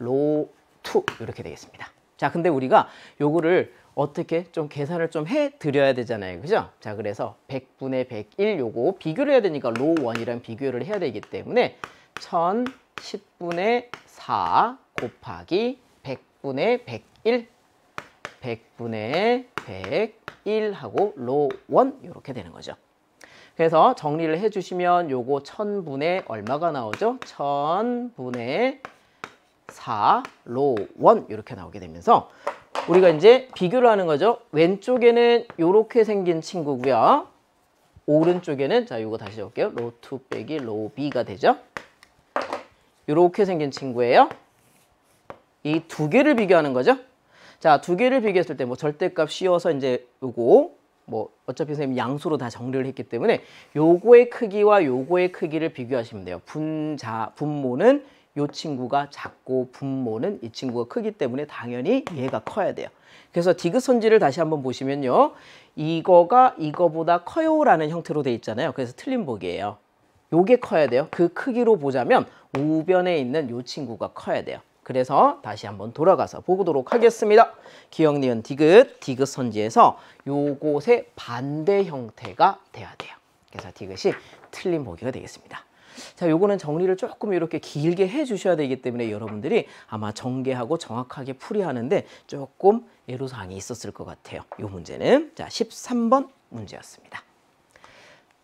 로 2 이렇게 되겠습니다. 자, 근데 우리가 요거를 어떻게 좀 계산을 좀 해 드려야 되잖아요. 그죠? 자, 그래서 100분의 101 요거 비교를 해야 되니까 로1이랑 비교를 해야 되기 때문에 1010분의 4 곱하기 100분의 101 100분의 101 하고 로1 이렇게 되는 거죠. 그래서 정리를 해주시면 요거 1000분의 얼마가 나오죠? 1000분의 4 로1 이렇게 나오게 되면서 우리가 이제 비교를 하는 거죠. 왼쪽에는 이렇게 생긴 친구고요. 오른쪽에는 자 요거 다시 적을게요. 로2 빼기 로2가 되죠. 이렇게 생긴 친구예요. 이 두 개를 비교하는 거죠. 자, 두 개를 비교했을 때 뭐 절대값 씌워서 이제 요거 뭐 어차피 선생님 양수로 다 정리를 했기 때문에 요거의 크기와 요거의 크기를 비교하시면 돼요. 분모는 요 친구가 작고 분모는 이 친구가 크기 때문에 당연히 얘가 커야 돼요. 그래서 디귿선지를 다시 한번 보시면요. 이거가 이거보다 커요 라는 형태로 돼 있잖아요. 그래서 틀린 보기예요. 요게 커야 돼요. 그 크기로 보자면 우변에 있는 요 친구가 커야 돼요. 그래서 다시 한번 돌아가서 보도록 하겠습니다. 기역, 니은, 디귿선지에서 요곳의 반대 형태가 돼야 돼요. 그래서 디귿이 틀린 보기가 되겠습니다. 자, 요거는 정리를 조금 이렇게 길게 해 주셔야 되기 때문에 여러분들이 아마 정개하고 정확하게 풀이하는데 조금 애로사항이 있었을 것 같아요. 요 문제는 자 13번 문제였습니다.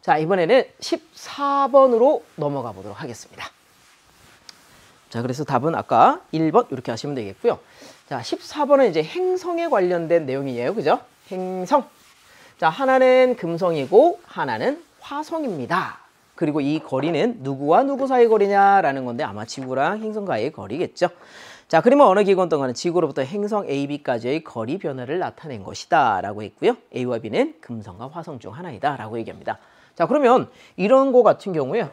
자, 이번에는 14번으로 넘어가 보도록 하겠습니다. 자, 그래서 답은 아까 1번 이렇게 하시면 되겠고요. 자, 14번은 이제 행성에 관련된 내용이에요. 그죠? 행성. 자, 하나는 금성이고 하나는 화성입니다. 그리고 이 거리는 누구와 누구 사이 거리냐라는 건데 아마 지구랑 행성과의 거리겠죠. 자, 그러면 어느 기간 동안은 지구로부터 행성 A, B까지의 거리 변화를 나타낸 것이다 라고 했고요. A와 B는 금성과 화성 중 하나이다 라고 얘기합니다. 자, 그러면 이런 거 같은 경우에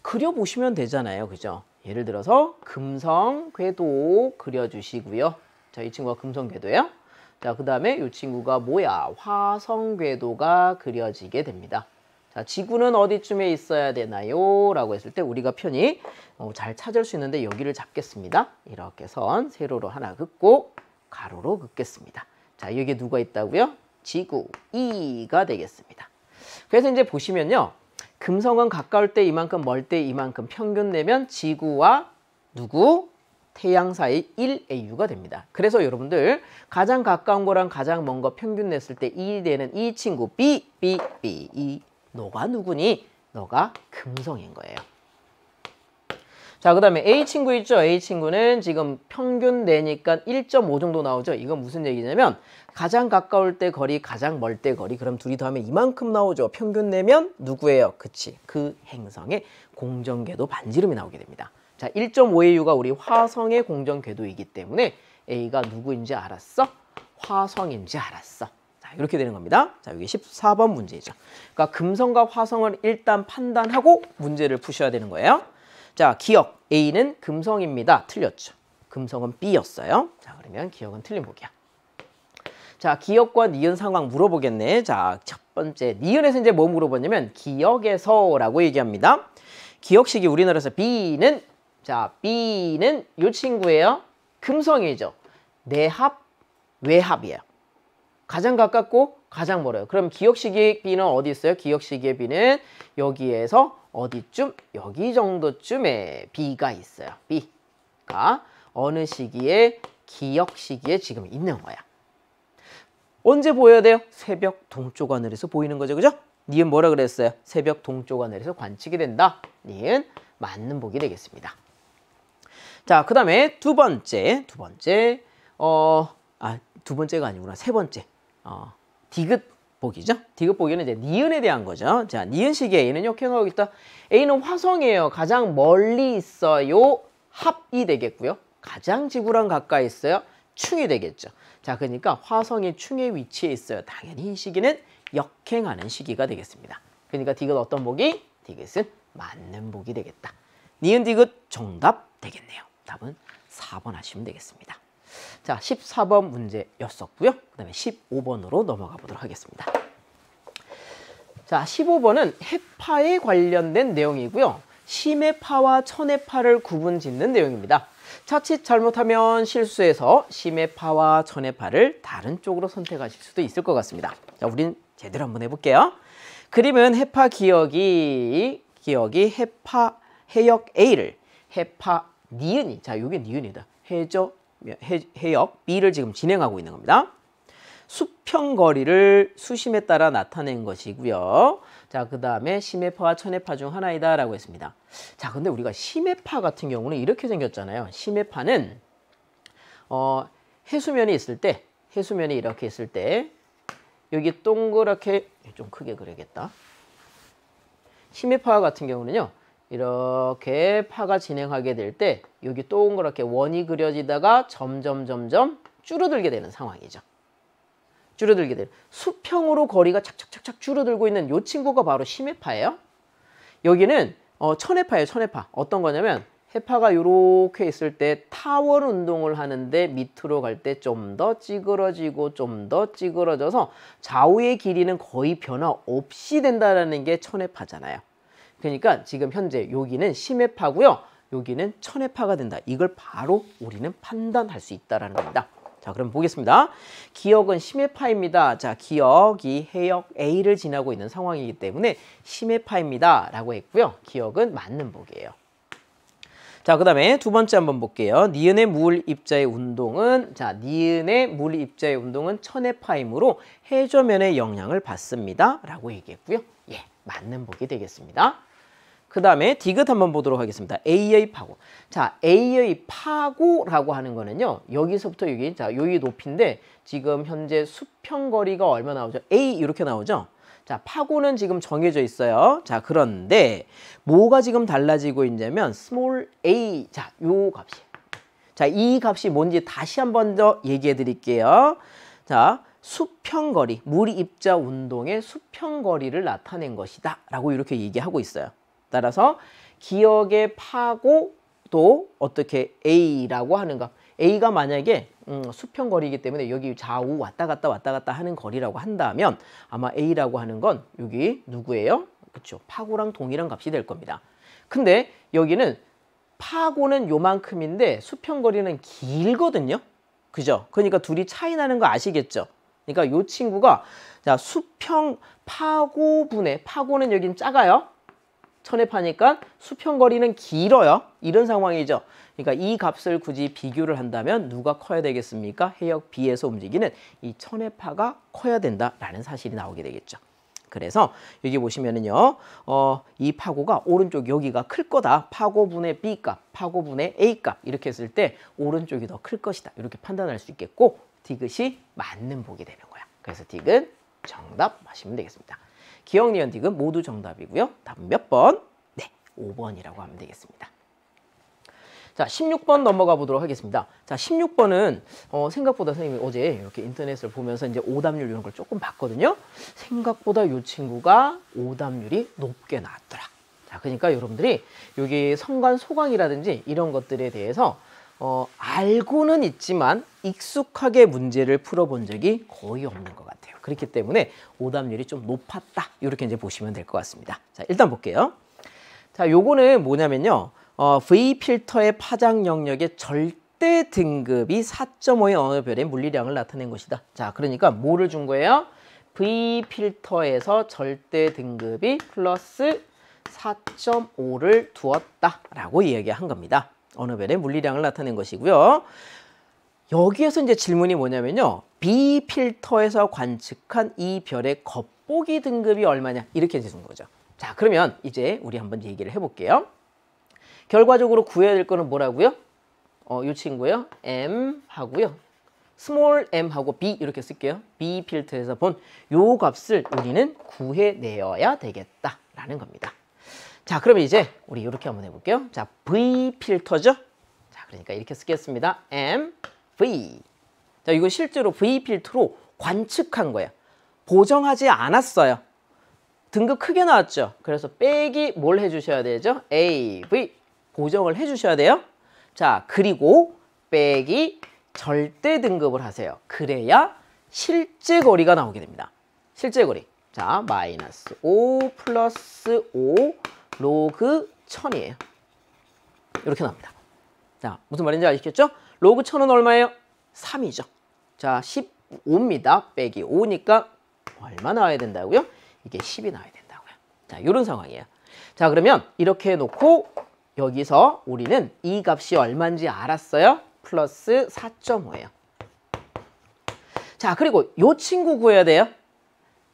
그려보시면 되잖아요. 그죠? 예를 들어서 금성 궤도 그려주시고요. 자, 이 친구가 금성 궤도예요. 자, 그 다음에 이 친구가 뭐야? 화성 궤도가 그려지게 됩니다. 자, 지구는 어디쯤에 있어야 되나요? 라고 했을 때 우리가 편히 잘 찾을 수 있는데 여기를 잡겠습니다. 이렇게 선 세로로 하나 긋고 가로로 긋겠습니다. 자, 여기에 누가 있다고요? 지구 2가 되겠습니다. 그래서 이제 보시면요. 금성은 가까울 때 이만큼, 멀 때 이만큼 평균 내면 지구와 누구? 태양 사이 1AU가 됩니다. 그래서 여러분들 가장 가까운 거랑 가장 먼 거 평균 냈을 때 2 되는 이 친구 B, 너가 누구니? 너가 금성인 거예요. 자, 그 다음에 A 친구 있죠? A 친구는 지금 평균 내니까 1.5 정도 나오죠? 이건 무슨 얘기냐면 가장 가까울 때 거리, 가장 멀 때 거리. 그럼 둘이 더하면 이만큼 나오죠? 평균 내면 누구예요? 그치. 그 행성의 공전궤도 반지름이 나오게 됩니다. 자, 1.5AU가 우리 화성의 공전궤도이기 때문에 A가 누구인지 알았어? 화성인지 알았어. 자, 이렇게 되는 겁니다. 자, 여기 14번 문제죠. 그러니까 금성과 화성을 일단 판단하고 문제를 푸셔야 되는 거예요. 자, 기역 A는 금성입니다. 틀렸죠. 금성은 B였어요. 자, 그러면 기역은 틀린 보기야. 자, 기역과 니은 상황 물어보겠네. 자, 첫 번째 니은에서 이제 뭐 물어보냐면 기역에서라고 얘기합니다. 기역식이 우리나라에서 B는 자, B는 이 친구예요. 금성이죠. 내합, 외합이에요. 가장 가깝고 가장 멀어요. 그럼 기역식의 B는 어디 있어요? 기역식의 B는 여기에서 어디쯤? 여기 정도쯤에 B가 있어요. B가 어느 시기에? 기역 시기에 지금 있는 거야. 언제 보여야 돼요? 새벽 동쪽 하늘에서 보이는 거죠. 그죠? 니은 뭐라 그랬어요? 새벽 동쪽 하늘에서 관측이 된다. 니은 맞는 복이 되겠습니다. 자, 그 다음에 두 번째가 아니구나. 세 번째. 디귿 보기죠. 디귿 보기는 이제 니은에 대한 거죠. 자, 니은 시기에 A는 역행하고 있다. A는 화성이에요. 가장 멀리 있어요. 합이 되겠고요. 가장 지구랑 가까이 있어요. 충이 되겠죠. 자, 그러니까 화성이 충의 위치에 있어요. 당연히 이 시기는 역행하는 시기가 되겠습니다. 그러니까 디귿 어떤 보기? 디귿은 맞는 보기 되겠다. 니은 디귿 정답 되겠네요. 답은 4번 하시면 되겠습니다. 자, 14번 문제였었고요. 그 다음에 15번으로 넘어가 보도록 하겠습니다. 자, 15번은 해파에 관련된 내용이고요. 심해파와 천해파를 구분 짓는 내용입니다. 자칫 잘못하면 실수해서 심해파와 천해파를 다른 쪽으로 선택하실 수도 있을 것 같습니다. 자, 우린 제대로 한번 해볼게요. 그림은 해파 기역이 해역 A를 해파 니은이, 자, 요게 니은이다. 해역 B를 지금 진행하고 있는 겁니다. 수평거리를 수심에 따라 나타낸 것이고요. 자, 그 다음에 심해파와 천해파 중 하나이다 라고 했습니다. 자, 근데 우리가 심해파 같은 경우는 이렇게 생겼잖아요. 심해파는 해수면이 있을 때, 해수면이 이렇게 있을 때 여기 동그랗게, 좀 크게 그려야겠다. 심해파 같은 경우는요, 이렇게 파가 진행하게 될 때 여기 동그랗게 원이 그려지다가 점점 줄어들게 되는 상황이죠. 줄어들게 되는, 수평으로 거리가 착착착착 줄어들고 있는 이 친구가 바로 심해파예요. 여기는 천해파예요. 천해파. 어떤 거냐면 해파가 이렇게 있을 때 타원 운동을 하는데 밑으로 갈 때 좀 더 찌그러지고 좀 더 찌그러져서 좌우의 길이는 거의 변화 없이 된다는 게 천해파잖아요. 그러니까 지금 현재 여기는 심해파고요. 여기는 천해파가 된다. 이걸 바로 우리는 판단할 수 있다는 겁니다. 자, 그럼 보겠습니다. 기역은 심해파입니다. 자, 기역이 해역 A를 지나고 있는 상황이기 때문에 심해파입니다 라고 했고요. 기역은 맞는 복이에요. 자, 그 다음에 두 번째 한번 볼게요. 니은의 물 입자의 운동은, 자, 니은의 물 입자의 운동은 천해파이므로 해저면의 영향을 받습니다 라고 얘기했고요. 예, 맞는 복이 되겠습니다. 그 다음에 디귿 한번 보도록 하겠습니다. A의 파고. 자, A의 파고라고 하는 거는요, 여기서부터 여기, 자, 여기 높이인데 지금 현재 수평거리가 얼마 나오죠? A 이렇게 나오죠? 자, 파고는 지금 정해져 있어요. 자, 그런데 뭐가 지금 달라지고 있냐면 small a, 자, 요 값이. 자, 이 값이 뭔지 다시 한 번 더 얘기해 드릴게요. 자, 수평거리, 물 입자 운동의 수평거리를 나타낸 것이다 라고 이렇게 얘기하고 있어요. 따라서 기역의 파고도 어떻게 A라고 하는 값. A가 만약에 수평거리이기 때문에 여기 좌우 왔다 갔다 하는 거리라고 한다면 아마 A라고 하는 건 여기 누구예요? 그렇죠. 파고랑 동일한 값이 될 겁니다. 근데 여기는 파고는 요만큼인데 수평거리는 길거든요. 그죠? 그러니까 둘이 차이 나는 거 아시겠죠? 그러니까 요 친구가, 자, 수평 파고분의, 파고는 여긴 작아요. 천해파니까 수평거리는 길어요. 이런 상황이죠. 그러니까 이 값을 굳이 비교를 한다면 누가 커야 되겠습니까? 해역 B에서 움직이는 이 천해파가 커야 된다라는 사실이 나오게 되겠죠. 그래서 여기 보시면은요, 이 파고가 오른쪽 여기가 클 거다. 파고분의 B 값, 파고분의 A 값 이렇게 했을 때 오른쪽이 더 클 것이다. 이렇게 판단할 수 있겠고 디귿이 맞는 복이 되는 거야. 그래서 디귿 정답 하시면 되겠습니다. 기역, 니은, 디귿 모두 정답이고요. 답은 몇 번? 네, 5번이라고 하면 되겠습니다. 자, 16번 넘어가 보도록 하겠습니다. 자, 16번은 생각보다 선생님이 어제 이렇게 인터넷을 보면서 이제 오답률 이런 걸 조금 봤거든요. 생각보다 이 친구가 오답률이 높게 나왔더라. 자, 그러니까 여러분들이 여기 성관, 소강이라든지 이런 것들에 대해서 알고는 있지만 익숙하게 문제를 풀어본 적이 거의 없는 것 같아요. 그렇기 때문에 오답률이 좀 높았다. 이렇게 이제 보시면 될 것 같습니다. 자, 일단 볼게요. 자, 요거는 뭐냐면요. V 필터의 파장 영역의 절대 등급이 4.5의 어느 별의 물리량을 나타낸 것이다. 자, 그러니까 뭐를 준 거예요? V 필터에서 절대 등급이 플러스 4.5를 두었다라고 이야기한 겁니다. 어느 별의 물리량을 나타낸 것이고요. 여기에서 이제 질문이 뭐냐면요. B 필터에서 관측한 이 별의 겉보기 등급이 얼마냐? 이렇게 해준 거죠. 자, 그러면 이제 우리 한번 얘기를 해볼게요. 결과적으로 구해야 될 거는 뭐라고요? 이 친구요. M 하고요. 스몰 m 하고 B 이렇게 쓸게요. B 필터에서 본 요 값을 우리는 구해내어야 되겠다라는 겁니다. 자, 그러면 이제 우리 이렇게 한번 해볼게요. 자, V 필터죠? 자, 그러니까 이렇게 쓰겠습니다. M, V. 자, 이거 실제로 V 필터로 관측한 거예요. 보정하지 않았어요. 등급 크게 나왔죠? 그래서 빼기 뭘 해주셔야 되죠? A, V. 보정을 해주셔야 돼요. 자, 그리고 빼기 절대 등급을 하세요. 그래야 실제 거리가 나오게 됩니다. 실제 거리. 자, 마이너스 5 플러스 5 로그 1000이에요. 이렇게 나옵니다. 자, 무슨 말인지 아시겠죠? 로그 1000은 얼마예요? 3이죠. 자, 15입니다. 빼기 5니까 얼마 나와야 된다고요? 이게 10이 나와야 된다고요. 자, 이런 상황이에요. 자, 그러면 이렇게 해놓고 여기서 우리는 이 값이 얼마인지 알았어요? 플러스 4.5예요. 자, 그리고 이 친구 구해야 돼요.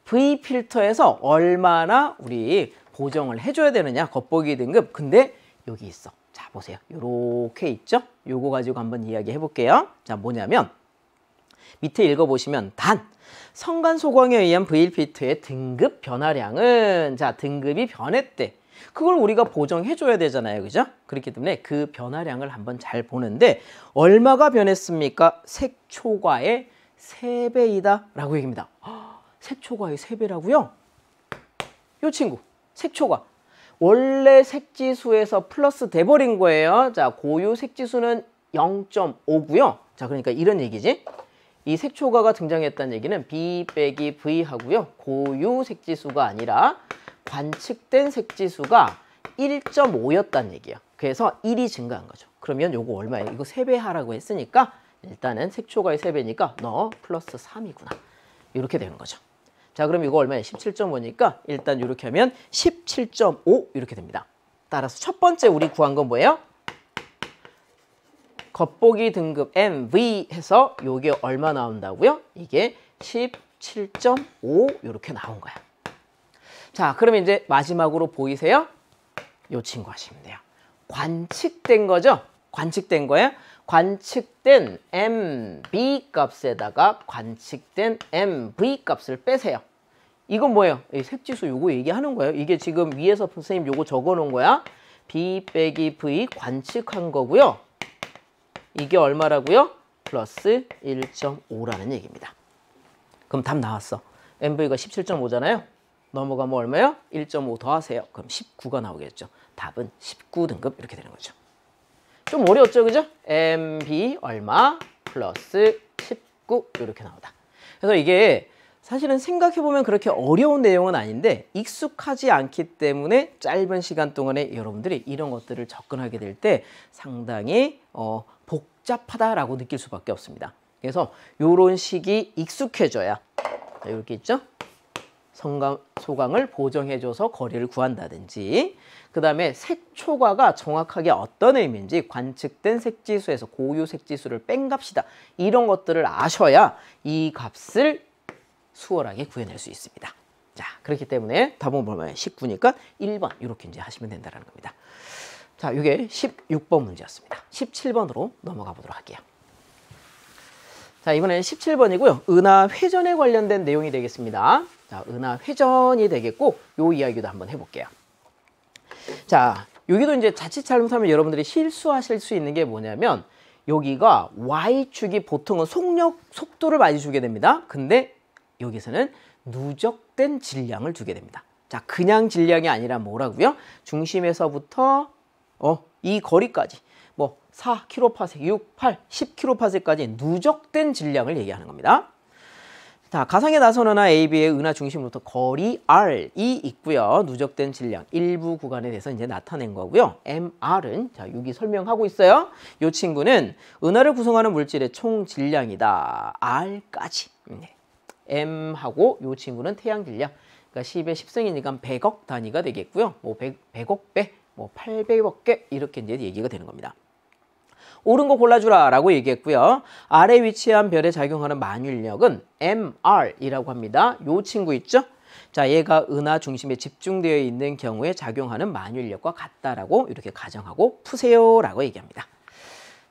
V 필터에서 얼마나 우리 보정을 해줘야 되느냐, 겉보기 등급. 근데 여기 있어. 자, 보세요. 요렇게 있죠? 요거 가지고 한번 이야기해 볼게요. 자, 뭐냐면 밑에 읽어보시면 단 성간 소광에 의한 V 필터의 등급 변화량은, 자, 등급이 변했대. 그걸 우리가 보정해줘야 되잖아요. 그죠? 그렇기 때문에 그 변화량을 한번 잘 보는데 얼마가 변했습니까? 색초과의 3배이다 라고 얘기합니다. 색초과의 3배라고요? 이 친구 색초과 원래 색지수에서 플러스 돼버린 거예요. 자, 고유 색지수는 0.5고요. 자, 그러니까 이런 얘기지. 이 색초과가 등장했다는 얘기는 B 빼기 V 하고요. 고유 색지수가 아니라 관측된 색지수가 1.5였다는 얘기예요. 그래서 1이 증가한 거죠. 그러면 요거 얼마예요? 이거 3배 하라고 했으니까 일단은 색초과의 3배니까 너 플러스 3이구나. 이렇게 되는 거죠. 자, 그럼 이거 얼마예요? 17.5니까 일단 이렇게 하면 17.5 이렇게 됩니다. 따라서 첫 번째 우리 구한 건 뭐예요? 겉보기 등급 MV 해서 요게 얼마 나온다고요? 이게 17.5 이렇게 나온 거야. 자, 그러면 이제 마지막으로 보이세요? 요 친구 하시면 돼요. 관측된 거죠? 관측된 거예요? 관측된 MB 값에다가 관측된 MV 값을 빼세요. 이건 뭐예요? 이 색지수 요거 얘기하는 거예요. 이게 지금 위에서 선생님 요거 적어 놓은 거야. B 빼기 V 관측한 거고요. 이게 얼마라고요? 플러스 1.5라는 얘기입니다. 그럼 답 나왔어. MV가 17.5잖아요. 넘어가면 얼마요? 1.5 더하세요. 그럼 19가 나오겠죠. 답은 19등급 이렇게 되는 거죠. 좀 어려웠죠, 그죠? MB 얼마 플러스 19 이렇게 나오다. 그래서 이게 사실은 생각해보면 그렇게 어려운 내용은 아닌데 익숙하지 않기 때문에 짧은 시간 동안에 여러분들이 이런 것들을 접근하게 될 때 상당히 복잡하다라고 느낄 수밖에 없습니다. 그래서 이런 식이 익숙해져야 이렇게 있죠? 소강을 보정해줘서 거리를 구한다든지, 그 다음에 색초과가 정확하게 어떤 의미인지 관측된 색지수에서 고유 색지수를 뺀 값이다. 이런 것들을 아셔야 이 값을 수월하게 구해낼 수 있습니다. 자, 그렇기 때문에 답은 뭐냐면 19니까 1번 이렇게 이제 하시면 된다는 겁니다. 자, 이게 16번 문제였습니다. 17번으로 넘어가 보도록 할게요. 자, 이번에는 17번이고요. 은하 회전에 관련된 내용이 되겠습니다. 자, 은하 회전이 되겠고 요 이야기도 한번 해볼게요. 자, 여기도 이제 자칫 잘못하면 여러분들이 실수하실 수 있는 게 뭐냐면 여기가 Y축이 보통은 속도를 많이 주게 됩니다. 근데 여기서는 누적된 질량을 주게 됩니다. 자, 그냥 질량이 아니라 뭐라고요? 중심에서부터 이 거리까지 뭐 4kpsec, 6, 8, 10kps까지 누적된 질량을 얘기하는 겁니다. 자, 가상의 나선 은하 AB의 은하 중심으로부터 거리 R이 있고요. 누적된 질량 일부 구간에 대해서 이제 나타낸 거고요. MR은 자, 여기 설명하고 있어요. 이 친구는 은하를 구성하는 물질의 총 질량이다. R까지. M하고 이 친구는 태양 질량. 그러니까 10의 10승이니까 100억 단위가 되겠고요. 뭐 100억 배, 뭐 800억 개 이렇게 이제 얘기가 되는 겁니다. 옳은 거 골라주라 라고 얘기했고요. 아래 위치한 별에 작용하는 만율력은 MR이라고 합니다. 요 친구 있죠? 자, 얘가 은하 중심에 집중되어 있는 경우에 작용하는 만율력과 같다라고 이렇게 가정하고 푸세요 라고 얘기합니다.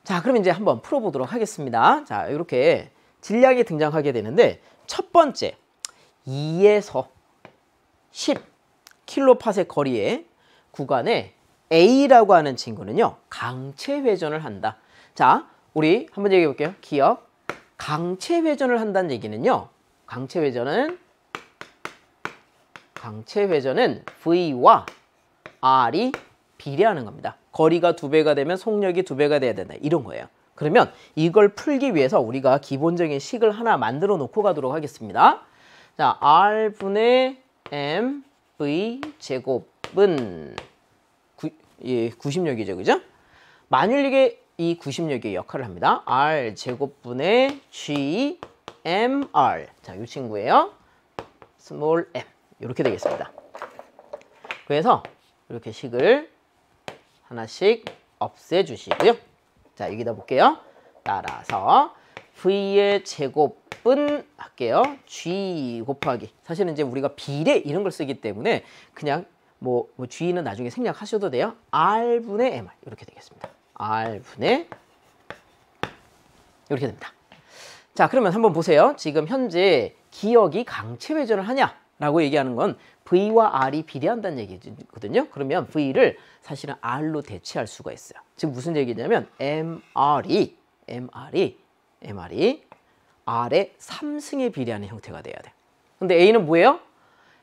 자, 그럼 이제 한번 풀어보도록 하겠습니다. 자, 이렇게 질량이 등장하게 되는데 첫 번째 2에서 10kpsec 거리의 구간에 A라고 하는 친구는요, 강체 회전을 한다. 자, 우리 한번 얘기해 볼게요. 기억. 강체 회전을 한다는 얘기는요, 강체 회전은 V와 R이 비례하는 겁니다. 거리가 2배가 되면 속력이 2배가 돼야 된다. 이런 거예요. 그러면 이걸 풀기 위해서 우리가 기본적인 식을 하나 만들어 놓고 가도록 하겠습니다. 자, R분의 MV 제곱은 90력이죠. 그죠? 만율력의 이 구심력의 역할을 합니다. R 제곱분의 G mR. 자, 이 친구예요. 스몰 m. 이렇게 되겠습니다. 그래서 이렇게 식을 하나씩 없애주시고요. 자, 여기다 볼게요. 따라서 V의 제곱은 할게요. G 곱하기. 사실은 이제 우리가 비례 이런 걸 쓰기 때문에 그냥 뭐 G는 나중에 생략하셔도 돼요. R분의 MR. 이렇게 되겠습니다. R분의 이렇게 됩니다. 자, 그러면 한번 보세요. 지금 현재 기역이 강체 회전을 하냐라고 얘기하는 건 V와 R이 비례한다는 얘기거든요. 그러면 V를 사실은 R로 대체할 수가 있어요. 지금 무슨 얘기냐면 MR이 R의 3승에 비례하는 형태가 돼야 돼. 근데 A는 뭐예요?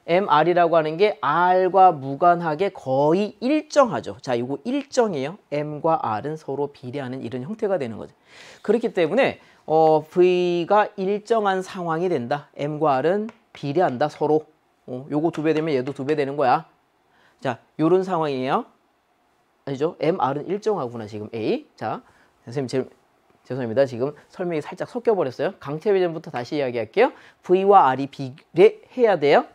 MR이라고 하는 게 R과 무관하게 거의 일정하죠. 자, 이거 일정이에요. M과 R은 서로 비례하는 이런 형태가 되는 거죠. 그렇기 때문에 V가 일정한 상황이 된다. M과 R은 비례한다, 서로. 요거 2배 되면 얘도 2배 되는 거야. 자, 요런 상황이에요. 아니죠? MR은 일정하구나, 지금 A. 자, 선생님, 죄송합니다. 지금 설명이 살짝 섞여버렸어요. 강체 회전부터 다시 이야기할게요. V와 R이 비례해야 돼요.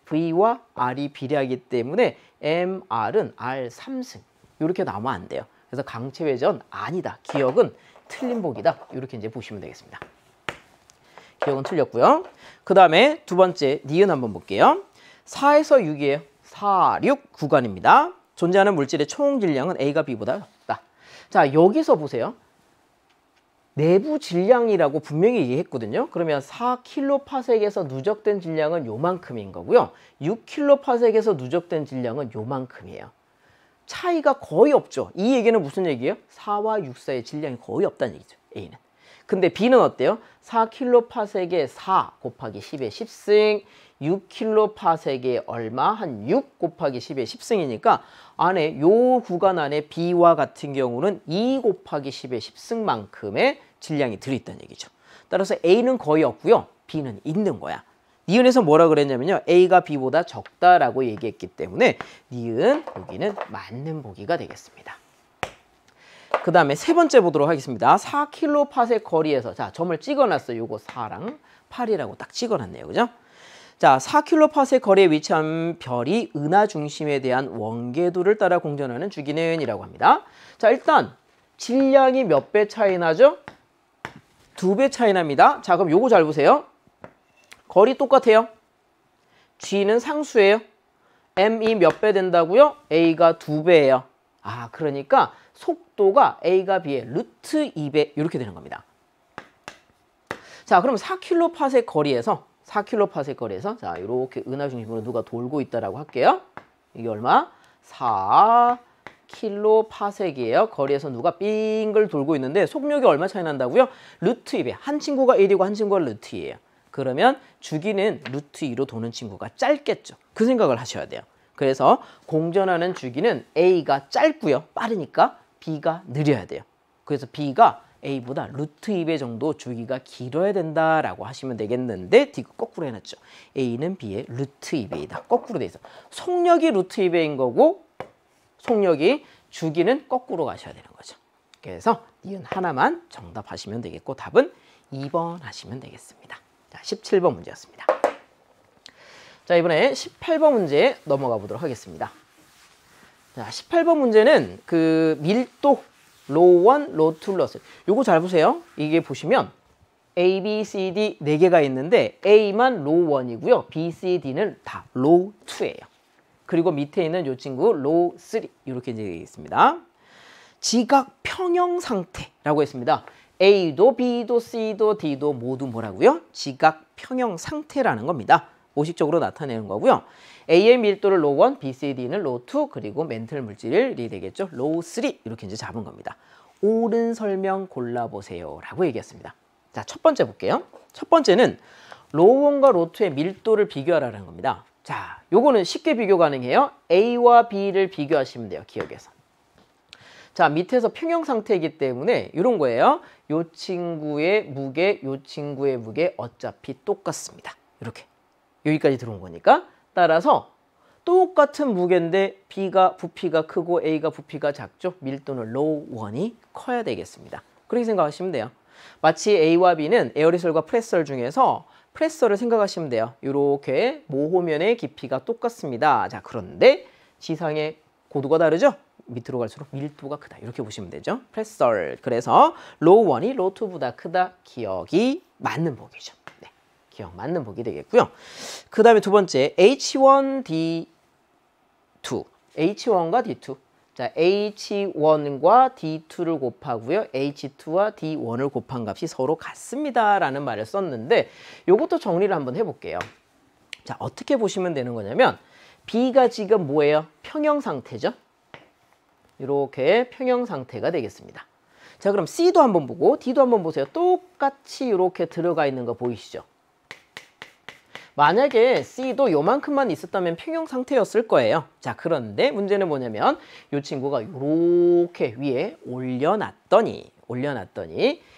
V와 R이 비례하기 때문에 MR은 R 3승. 이렇게 나오면 안 돼요. 그래서 강체 회전 아니다. 기억은 틀린 복이다. 이렇게 이제 보시면 되겠습니다. 기억은 틀렸고요. 그 다음에 두 번째 니은 한번 볼게요. 4에서 6이에요. 4, 6 구간입니다. 존재하는 물질의 총 질량은 A가 B보다 작다. 자, 여기서 보세요. 내부 질량이라고 분명히 얘기했거든요. 그러면 4kPa에서 누적된 질량은 요만큼인 거고요. 6kPa에서 누적된 질량은 요만큼이에요. 차이가 거의 없죠. 이 얘기는 무슨 얘기예요? 4와 6 사이의 질량이 거의 없다는 얘기죠. A는. 근데 B는 어때요? 4kPa에 4 곱하기 10의 10승, 6kPa에 얼마? 한 6 곱하기 10의 10승이니까 안에 요 구간 안에 B와 같은 경우는 2 곱하기 10의 10승만큼의 질량이 들어있다는 얘기죠. 따라서 A는 거의 없고요. B는 있는 거야. 니은에서 뭐라 그랬냐면요. A가 B보다 적다라고 얘기했기 때문에 니은 여기는 맞는 보기가 되겠습니다. 그 다음에 세 번째 보도록 하겠습니다. 4kPa 거리에서 자, 점을 찍어놨어요. 요거 4랑 8이라고 딱 찍어놨네요. 그죠? 자, 4kPa 거리에 위치한 별이 은하 중심에 대한 원궤도를 따라 공전하는 주기는 이라고 합니다. 자, 일단 질량이 몇 배 차이 나죠? 2배 차이 납니다. 자, 그럼 요거 잘 보세요. 거리 똑같아요. G는 상수예요. M이 몇 배 된다고요? A가 2배예요. 아, 그러니까 속도가 A가 B의 루트 2배 이렇게 되는 겁니다. 자, 그럼 4kPa 거리에서 자, 이렇게 은하 중심으로 누가 돌고 있다라고 할게요. 이게 얼마? 4kPa이에요. 거리에서 누가 빙글 돌고 있는데 속력이 얼마 차이 난다고요? 루트 2배. 한 친구가 1이고 한 친구가 루트 2예요. 그러면 주기는 루트 2로 도는 친구가 짧겠죠. 그 생각을 하셔야 돼요. 그래서 공전하는 주기는 A가 짧고요. 빠르니까 B가 느려야 돼요. 그래서 B가 A보다 루트 2배 정도 주기가 길어야 된다라고 하시면 되겠는데 D가 거꾸로 해놨죠. A는 B의 루트 2배이다. 거꾸로 돼 있어. 속력이 루트 2배인 거고 속력이 주기는 거꾸로 가셔야 되는 거죠. 그래서 니은 하나만 정답하시면 되겠고 답은 2번 하시면 되겠습니다. 자, 17번 문제였습니다. 자, 이번에 18번 문제 넘어가 보도록 하겠습니다. 자, 18번 문제는 그 밀도 로 1, 로 2, 로 3. 요거 잘 보세요. 이게 보시면 A, B, C, D 4개가 있는데 A만 로 1이고요. B, C, D는 다 로 2예요. 그리고 밑에 있는 요 친구 로 3 이렇게 이제 있습니다. 지각 평형 상태라고 했습니다. A도 B도 C도 D도 모두 뭐라고요? 지각 평형 상태라는 겁니다. 오식적으로 나타내는 거고요. A의 밀도를 로 1, B, C, D는 로 2, 그리고 멘틀 물질이 되겠죠. 로 3 이렇게 이제 잡은 겁니다. 옳은 설명 골라보세요 라고 얘기했습니다. 자, 첫 번째 볼게요. 첫 번째는 로 1과 로 2의 밀도를 비교하라는 겁니다. 자, 요거는 쉽게 비교 가능해요. A와 B를 비교하시면 돼요. 기억에서. 자, 밑에서 평형 상태이기 때문에 이런 거예요. 요 친구의 무게, 요 친구의 무게 어차피 똑같습니다. 이렇게. 여기까지 들어온 거니까. 따라서 똑같은 무게인데 B가 부피가 크고 A가 부피가 작죠? 밀도는 로우 1이 커야 되겠습니다. 그렇게 생각하시면 돼요. 마치 A와 B는 에어리솔과 프레설 중에서 프레설을 생각하시면 돼요. 이렇게 모호면의 깊이가 똑같습니다. 자, 그런데 지상의 고도가 다르죠? 밑으로 갈수록 밀도가 크다. 이렇게 보시면 되죠. 프레설. 그래서 로우 1이 로우 2보다 크다. 기억이 맞는 보기죠. 네, 기억 맞는 보기 되겠고요. 그 다음에 두 번째 H1, D2. H1과 D2. 자, H1과 D2를 곱하고요. H2와 D1을 곱한 값이 서로 같습니다. 라는 말을 썼는데 이것도 정리를 한번 해볼게요. 자, 어떻게 보시면 되는 거냐면 B가 지금 뭐예요? 평형 상태죠. 이렇게 평형 상태가 되겠습니다. 자, 그럼 C도 한번 보고 D도 한번 보세요. 똑같이 이렇게 들어가 있는 거 보이시죠? 만약에 C도 요만큼만 있었다면 평형 상태였을 거예요. 자, 그런데 문제는 뭐냐면 이 친구가 이렇게 위에 올려놨더니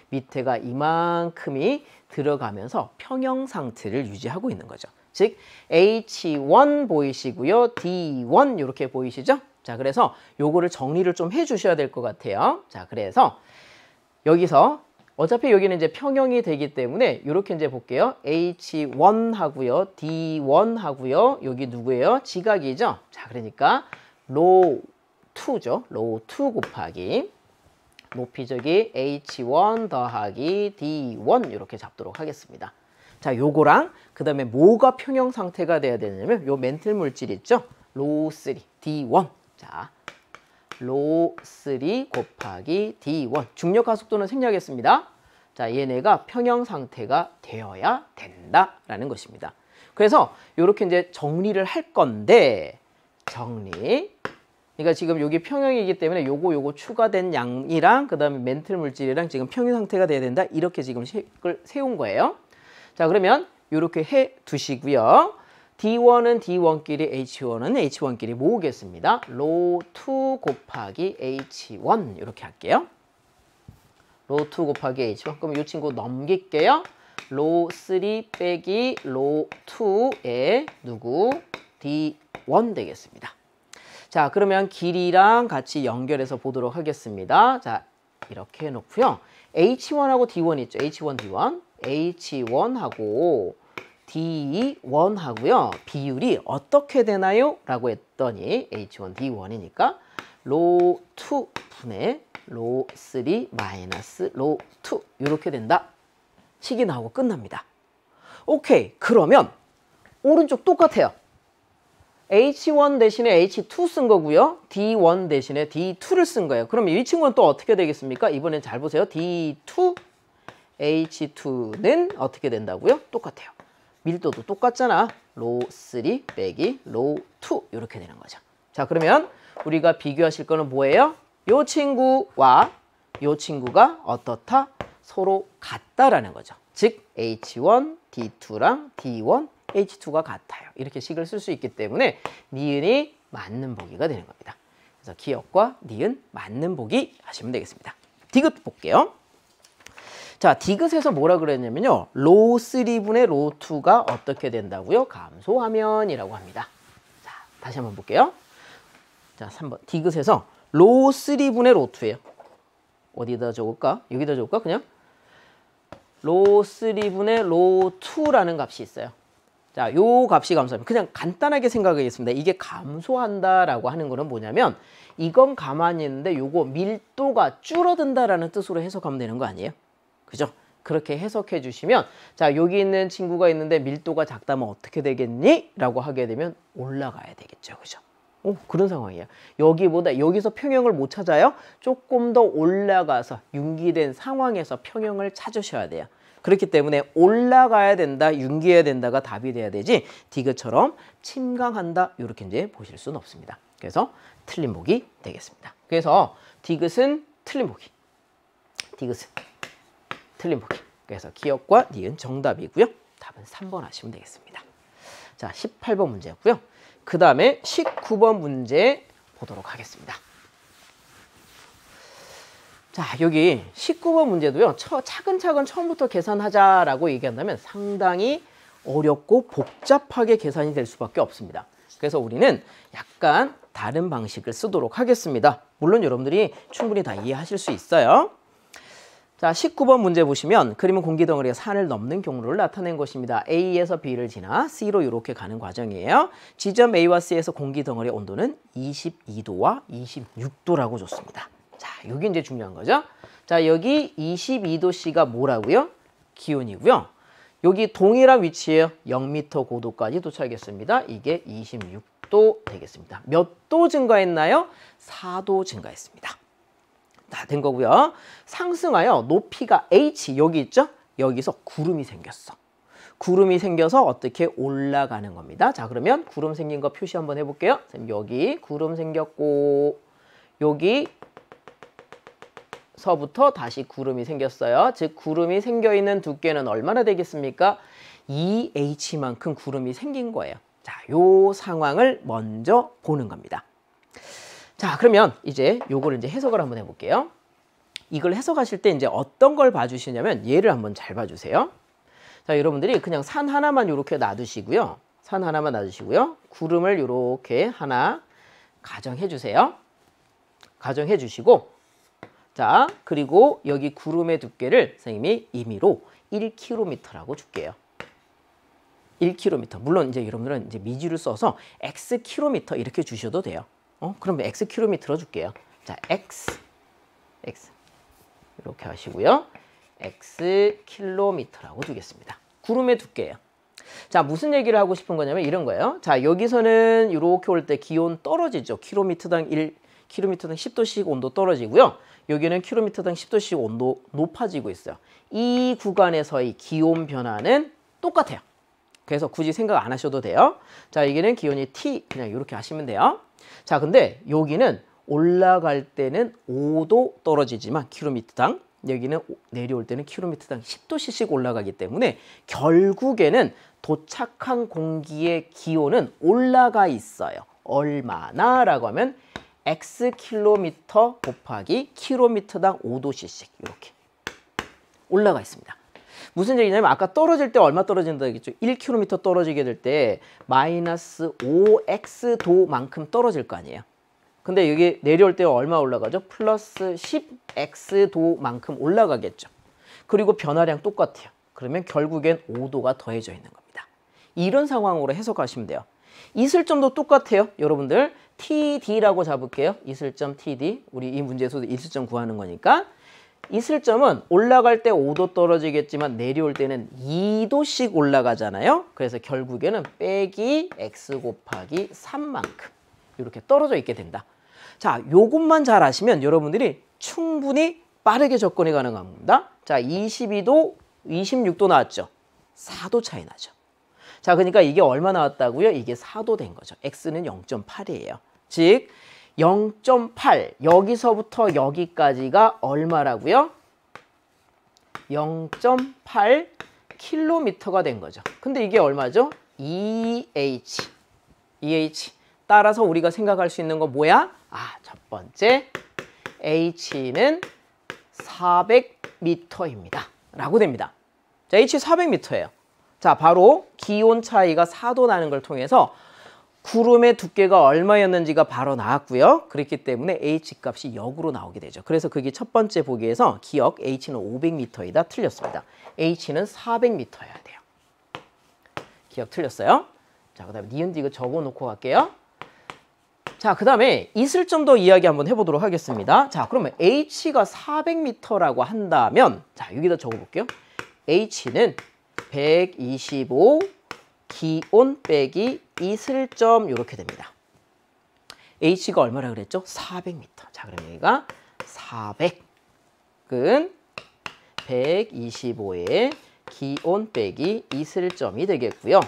밑에가 이만큼이 들어가면서 평형 상태를 유지하고 있는 거죠. 즉 H1 보이시고요. D1 이렇게 보이시죠? 자, 그래서 요거를 정리를 좀 해주셔야 될 것 같아요. 자, 그래서 여기서 어차피 여기는 이제 평형이 되기 때문에 이렇게 이제 볼게요. H1 하고요. D1 하고요. 여기 누구예요? 지각이죠? 자, 그러니까 로우 2죠. 로우 2 곱하기 높이적이 H1 더하기 D1 이렇게 잡도록 하겠습니다. 자, 요거랑 그 다음에 뭐가 평형 상태가 돼야 되냐면 요 멘틀 물질 있죠? 로우 3 D1. 자, 로우 3 곱하기 D1. 중력 가속도는 생략했습니다. 자, 얘네가 평형 상태가 되어야 된다라는 것입니다. 그래서 이렇게 이제 정리를 할 건데 정리. 그러니까 지금 여기 평형이기 때문에 요거 추가된 양이랑 그다음에 멘틀 물질이랑 지금 평형 상태가 돼야 된다. 이렇게 지금 식을 세운 거예요. 자, 그러면 이렇게 해 두시고요. D1은 D1끼리, H1은 H1끼리 모으겠습니다. 로우 2 곱하기 H1 이렇게 할게요. 로우 2 곱하기 H1. 그럼 이 친구 넘길게요. 로우 3 빼기 로우 2에 누구? D1 되겠습니다. 자, 그러면 길이랑 같이 연결해서 보도록 하겠습니다. 자, 이렇게 해놓고요. H1하고 D1 있죠. H1, D1. H1하고 D1 하고요. 비율이 어떻게 되나요? 라고 했더니 H1, D1이니까 로우 2 분의 로우 3 마이너스 로우 2 이렇게 된다. 식이 나오고 끝납니다. 오케이. 그러면 오른쪽 똑같아요. H1 대신에 H2 쓴 거고요. D1 대신에 D2를 쓴 거예요. 그럼 이 친구는 또 어떻게 되겠습니까? 이번엔 잘 보세요. D2, H2는 어떻게 된다고요? 똑같아요. 밀도도 똑같잖아. 로우 3 빼기 로우 2 이렇게 되는 거죠. 자, 그러면 우리가 비교하실 거는 뭐예요? 요 친구와 요 친구가 어떻다? 서로 같다라는 거죠. 즉 H1, D2랑 D1, H2가 같아요. 이렇게 식을 쓸 수 있기 때문에 니은이 맞는 보기가 되는 겁니다. 그래서 기억과 니은 맞는 보기 하시면 되겠습니다. 디귿 볼게요. 자, 디귿에서 뭐라 그랬냐면요. 로우 3분의 로우 2가 어떻게 된다고요? 감소하면이라고 합니다. 자, 다시 한번 볼게요. 자, 3번. 디귿에서 로우 3분의 로우 2예요. 어디다 적을까? 여기다 적을까? 그냥 로우 3분의 로우 2라는 값이 있어요. 자, 요 값이 감소하면 그냥 간단하게 생각하겠습니다. 이게 감소한다라고 하는 거는 뭐냐면 이건 가만히 있는데 요거 밀도가 줄어든다라는 뜻으로 해석하면 되는 거 아니에요? 그죠? 그렇게 해석해 주시면 자, 여기 있는 친구가 있는데 밀도가 작다면 어떻게 되겠니? 라고 하게 되면 올라가야 되겠죠. 그죠? 그런 상황이에요. 여기서 평형을 못 찾아요? 조금 더 올라가서 융기된 상황에서 평형을 찾으셔야 돼요. 그렇기 때문에 올라가야 된다, 융기해야 된다가 답이 돼야 되지 디귿처럼 침강한다 이렇게 이제 보실 수는 없습니다. 그래서 틀린 보기 되겠습니다. 그래서 디귿은 틀린 보기, 디귿은 틀린 보기. 그래서 기억과 니은 정답이고요. 답은 3번 하시면 되겠습니다. 자, 18번 문제고요. 그 다음에 19번 문제 보도록 하겠습니다. 자, 여기 19번 문제도요. 차근차근 처음부터 계산하자라고 얘기한다면 상당히 어렵고 복잡하게 계산이 될 수밖에 없습니다. 그래서 우리는 약간 다른 방식을 쓰도록 하겠습니다. 물론 여러분들이 충분히 다 이해하실 수 있어요. 자, 19번 문제 보시면 그림은 공기덩어리가 산을 넘는 경로를 나타낸 것입니다. A에서 B를 지나 C로 이렇게 가는 과정이에요. 지점 A와 C에서 공기덩어리의 온도는 22도와 26도라고 줬습니다. 자, 여기 이제 중요한 거죠. 자, 여기 22도씨가 뭐라고요? 기온이고요. 여기 동일한 위치에요. 0m 고도까지 도착했습니다. 이게 26도 되겠습니다. 몇 도 증가했나요? 4도 증가했습니다. 다 된 거고요. 상승하여 높이가 H 여기 있죠? 여기서 구름이 생겼어. 구름이 생겨서 어떻게 올라가는 겁니다. 자, 그러면 구름 생긴 거 표시 한번 해볼게요. 여기 구름 생겼고 여기서부터 다시 구름이 생겼어요. 즉 구름이 생겨있는 두께는 얼마나 되겠습니까? 2H만큼 구름이 생긴 거예요. 자, 요 상황을 먼저 보는 겁니다. 자, 그러면 이제 요거를 이제 해석을 한번 해볼게요. 이걸 해석하실 때 이제 어떤 걸 봐주시냐면 얘를 한번 잘 봐주세요. 자, 여러분들이 그냥 산 하나만 이렇게 놔두시고요. 산 하나만 놔두시고요. 구름을 이렇게 하나 가정해 주세요. 가정해 주시고 자, 그리고 여기 구름의 두께를 선생님이 임의로 1km라고 줄게요. 1km. 물론 이제 여러분들은 이제 미지를 써서 xkm 이렇게 주셔도 돼요. 그럼 xkm로 줄게요. 자, x 이렇게 하시고요. xkm라고 두겠습니다. 구름의 두께예요. 자, 무슨 얘기를 하고 싶은 거냐면 이런 거예요. 자, 여기서는 이렇게 올 때 기온 떨어지죠. km당 10도씩 온도 떨어지고요. 여기는 km당 10도씩 온도 높아지고 있어요. 이 구간에서의 기온 변화는 똑같아요. 그래서 굳이 생각 안 하셔도 돼요. 자, 여기는 기온이 T 그냥 이렇게 하시면 돼요. 자, 근데 여기는 올라갈 때는 5도 떨어지지만 km당 여기는 내려올 때는 km당 10도씩 올라가기 때문에 결국에는 도착한 공기의 기온은 올라가 있어요. 얼마나? 라고 하면 xkm 곱하기 km당 5도씩 이렇게 올라가 있습니다. 무슨 얘기냐면 아까 떨어질 때 얼마 떨어진다 했겠죠? 1km 떨어지게 될 때 마이너스 5x도만큼 떨어질 거 아니에요. 근데 여기 내려올 때 얼마 올라가죠? 플러스 10x도만큼 올라가겠죠. 그리고 변화량 똑같아요. 그러면 결국엔 5도가 더해져 있는 겁니다. 이런 상황으로 해석하시면 돼요. 이슬점도 똑같아요. 여러분들 TD라고 잡을게요. 이슬점 TD. 우리 이 문제에서도 이슬점 구하는 거니까. 이슬점은 올라갈 때 5도 떨어지겠지만 내려올 때는 2도씩 올라가잖아요. 그래서 결국에는 빼기 x 곱하기 3만큼 이렇게 떨어져 있게 된다. 자, 요것만 잘 아시면 여러분들이 충분히 빠르게 접근이 가능합니다. 자, 22도, 26도 나왔죠. 4도 차이 나죠. 자, 그러니까 이게 얼마 나왔다고요? 이게 4도 된 거죠. x는 0.8이에요. 즉 0.8 여기서부터 여기까지가 얼마라고요? 0.8 킬로미터가 된 거죠. 근데 이게 얼마죠? 2h. 따라서 우리가 생각할 수 있는 거 뭐야? 아, 첫 번째 h는 400m입니다. 라고 됩니다. 자, h 400m예요. 자, 바로 기온 차이가 4도 나는 걸 통해서 구름의 두께가 얼마였는지가 바로 나왔고요. 그렇기 때문에 H값이 역으로 나오게 되죠. 그래서 그게 첫 번째 보기에서 기억 H는 500m이다. 틀렸습니다. H는 400m여야 돼요. 기억 틀렸어요. 자, 그 다음에 니은디 이거 적어놓고 갈게요. 자, 그 다음에 이슬점도 이야기 한번 해보도록 하겠습니다. 자, 그러면 H가 400m라고 한다면 자, 여기다 적어볼게요. H는 125 기온 빼기 이슬점 이렇게 됩니다. H가 얼마라 그랬죠? 400m. 자, 그럼 여기가 400은 125의 기온 빼기 이슬점이 되겠고요.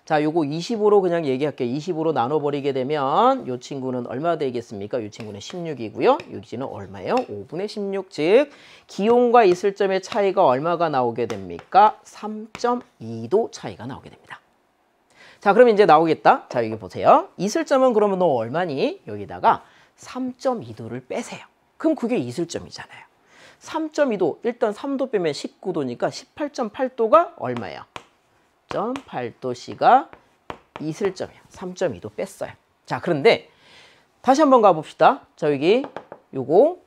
자, 요거 25로 그냥 얘기할게요. 25로 나눠버리게 되면 요 친구는 얼마 되겠습니까? 요 친구는 16이고요. 여기는 얼마예요? 5분의 16. 즉 기온과 이슬점의 차이가 얼마가 나오게 됩니까? 3.2도 차이가 나오게 됩니다. 자, 그럼 이제 나오겠다. 자, 여기 보세요. 이슬점은 그러면 너 얼마니? 여기다가 3.2도를 빼세요. 그럼 그게 이슬점이잖아요. 3.2도, 일단 3도 빼면 19도니까 18.8도가 얼마예요? 0.8도씨가 있을 점이에요. 3.2도 뺐어요. 자, 그런데 다시 한번 가봅시다. 자, 여기 요거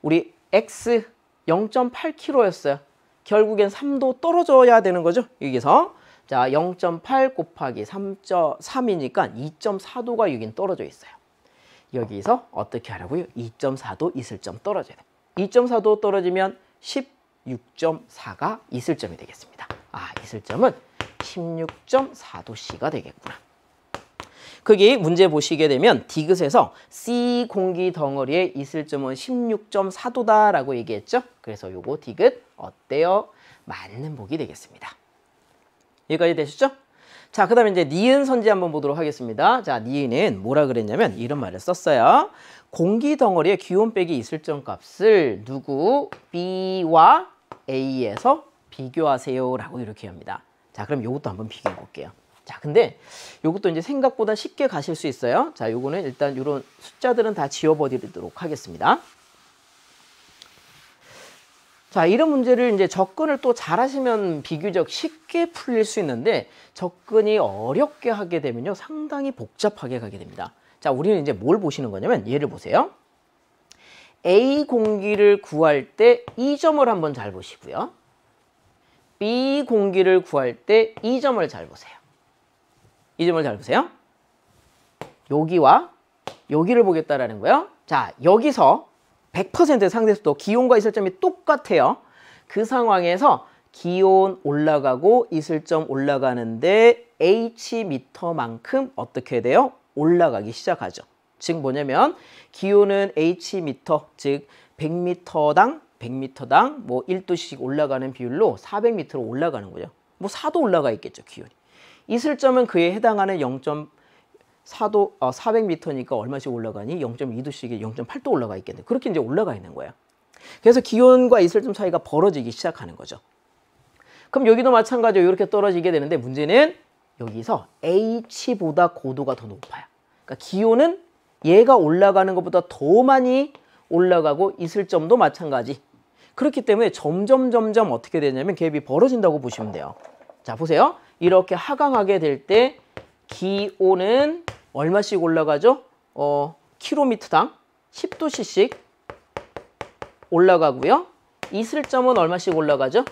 우리 x 0.8kg였어요. 결국엔 3도 떨어져야 되는 거죠. 여기서 자 0.8 곱하기 3.3이니까 2.4도가 여긴 떨어져 있어요. 여기서 어떻게 하라고요? 2.4도 있을 점 떨어져야 돼요. 2.4도 떨어지면 16.4가 있을 점이 되겠습니다. 아, 있을 점은 16.4도씨가 되겠구나. 거기 문제 보시게 되면 디귿에서 C 공기 덩어리에 있을 점은 16.4도다라고 얘기했죠. 그래서 요거 디귿 어때요? 맞는 보기 되겠습니다. 여기까지 되셨죠? 자, 그 다음에 이제 니은 선지 한번 보도록 하겠습니다. 자, 니은은 뭐라 그랬냐면 이런 말을 썼어요. 공기 덩어리에 기온 빼기 있을 점 값을 누구 B와 A에서 비교하세요 라고 이렇게 합니다. 자, 그럼 요것도 한번 비교해 볼게요. 자, 근데 요것도 이제 생각보다 쉽게 가실 수 있어요. 자, 요거는 일단 요런 숫자들은 다 지워버리도록 하겠습니다. 자, 이런 문제를 이제 접근을 또 잘하시면 비교적 쉽게 풀릴 수 있는데 접근이 어렵게 하게 되면요 상당히 복잡하게 가게 됩니다. 자, 우리는 이제 뭘 보시는 거냐면 얘를 보세요. A 공기를 구할 때 이 점을 한번 잘 보시고요. B 공기를 구할 때 이 점을 잘 보세요. 이 점을 잘 보세요. 여기와 여기를 보겠다라는 거예요. 자, 여기서 100% 상대수도 기온과 있을 점이 똑같아요. 그 상황에서 기온 올라가고 있을 점 올라가는데 H미터만큼 어떻게 돼요? 올라가기 시작하죠. 즉 뭐냐면 기온은 H미터, 즉 100m당 뭐 1도씩 올라가는 비율로 400m로 올라가는 거죠. 뭐 4도 올라가 있겠죠, 기온이. 있을 점은 그에 해당하는 0.4도, 400m니까 얼마씩 올라가니? 0.2도씩이 0.8도 올라가 있겠네. 그렇게 이제 올라가 있는 거예요. 그래서 기온과 있을 점 차이가 벌어지기 시작하는 거죠. 그럼 여기도 마찬가지로 이렇게 떨어지게 되는데 문제는 여기서 H보다 고도가 더 높아요. 그러니까 기온은 얘가 올라가는 것보다 더 많이 올라가고 있을 점도 마찬가지. 그렇기 때문에 점점 어떻게 되냐면 갭이 벌어진다고 보시면 돼요. 자, 보세요. 이렇게 하강하게 될 때 기온은 얼마씩 올라가죠? 킬로미터당 10도씩 올라가고요. 있을 점은 얼마씩 올라가죠?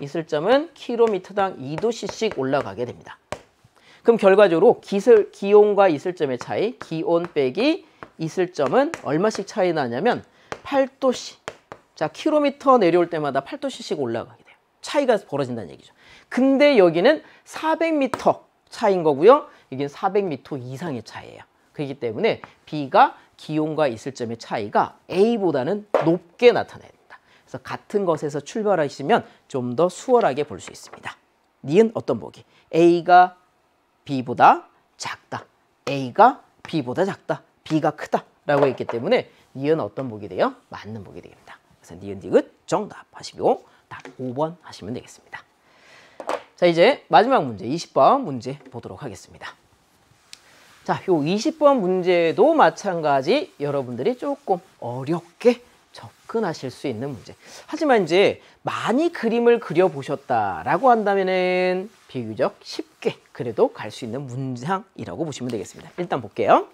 있을 점은 킬로미터당 2도씩 올라가게 됩니다. 그럼 결과적으로 기온과 있을 점의 차이, 기온 빼기 있을 점은 얼마씩 차이 나냐면 8도씩. 자, 킬로미터 내려올 때마다 8도씩 올라가게 돼요. 차이가 벌어진다는 얘기죠. 근데 여기는 400m 차이인 거고요. 여기는 400m 이상의 차이예요. 그렇기 때문에 B가 기온과 있을 점의 차이가 A보다는 높게 나타나야 됩니다. 그래서 같은 것에서 출발하시면 좀 더 수월하게 볼 수 있습니다. 니은 어떤 보기? A가 B보다 작다. A가 B보다 작다. B가 크다. 라고 했기 때문에 니은 어떤 보기 돼요? 맞는 보기 됩니다. 그래서 니은 디귿 정답 하시고 답 5번 하시면 되겠습니다. 자, 이제 마지막 문제 20번 문제 보도록 하겠습니다. 자, 요 20번 문제도 마찬가지 여러분들이 조금 어렵게 접근하실 수 있는 문제. 하지만 이제 많이 그림을 그려보셨다라고 한다면은 비교적 쉽게 그래도 갈 수 있는 문장이라고 보시면 되겠습니다. 일단 볼게요.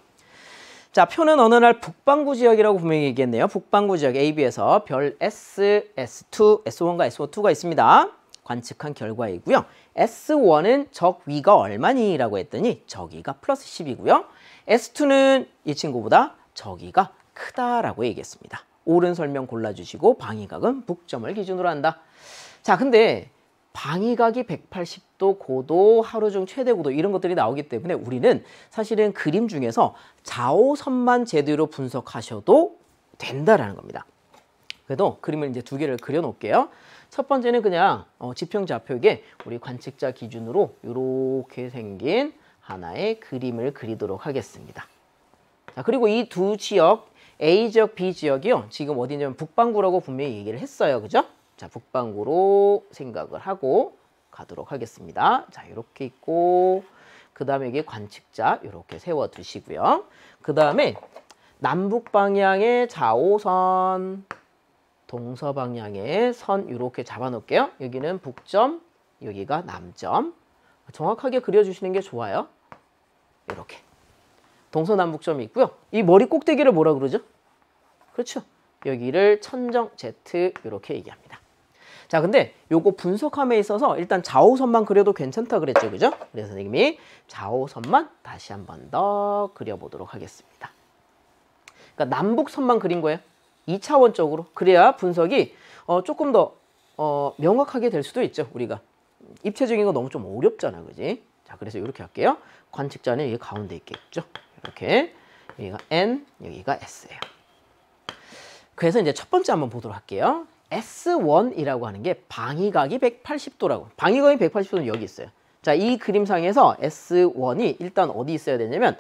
자, 표는 어느 날 북반구 지역이라고 분명히 얘기했네요. 북반구 지역 AB에서 별 S, S2, S1과 S2가 있습니다. 관측한 결과이고요. S1은 적 위가 얼마니? 라고 했더니 저기가 플러스 10이고요. S2는 이 친구보다 저기가 크다라고 얘기했습니다. 옳은 설명 골라주시고 방위각은 북점을 기준으로 한다. 자, 근데 방위각이 180도, 고도, 하루 중 최대 고도 이런 것들이 나오기 때문에 우리는 사실은 그림 중에서 좌우선만 제대로 분석하셔도 된다라는 겁니다. 그래도 그림을 이제 두 개를 그려 놓을게요. 첫 번째는 그냥 지평 좌표에 우리 관측자 기준으로 이렇게 생긴 하나의 그림을 그리도록 하겠습니다. 자, 그리고 이 두 지역 A 지역, B 지역이요. 지금 어디냐면 북반구라고 분명히 얘기를 했어요. 그죠? 자, 북반구로 생각을 하고 가도록 하겠습니다. 자, 이렇게 있고 그 다음에 여기 관측자 이렇게 세워 두시고요. 그 다음에 남북 방향의 좌우선, 동서방향의 선 이렇게 잡아 놓을게요. 여기는 북점, 여기가 남점. 정확하게 그려주시는 게 좋아요. 이렇게 동서남북점이 있고요. 이 머리 꼭대기를 뭐라 그러죠? 그렇죠. 여기를 천정 Z 이렇게 얘기합니다. 자, 근데 요거 분석함에 있어서 일단 좌우선만 그려도 괜찮다 그랬죠, 그죠? 그래서 선생님이 좌우선만 다시 한 번 더 그려보도록 하겠습니다. 그러니까 남북선만 그린 거예요. 2차원적으로. 그래야 분석이 조금 더 명확하게 될 수도 있죠, 우리가. 입체적인 거 너무 좀 어렵잖아, 그지? 자, 그래서 이렇게 할게요. 관측자는 여기 가운데 있겠죠. 이렇게. 여기가 N, 여기가 S예요. 그래서 이제 첫 번째 한번 보도록 할게요. S1이라고 하는 게 방위각이 180도라고. 방위각이 180도는 여기 있어요. 자, 이 그림상에서 S1이 일단 어디 있어야 되냐면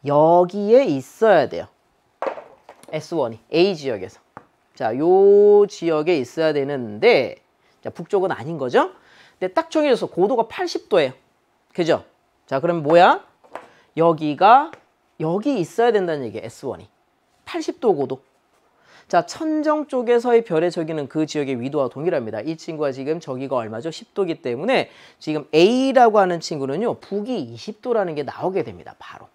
여기에 있어야 돼요. S1이 A 지역에서. 자, 요 지역에 있어야 되는데, 자, 북쪽은 아닌 거죠? 근데 딱 정해져서 고도가 80도예요. 그죠? 자, 그럼 뭐야? 여기가 여기 있어야 된다는 얘기예요. S1이. 80도 고도. 자, 천정 쪽에서의 별의 저기는 그 지역의 위도와 동일합니다. 이 친구가 지금 저기가 얼마죠? 10도이기 때문에 지금 A라고 하는 친구는요, 북이 20도라는 게 나오게 됩니다. 바로.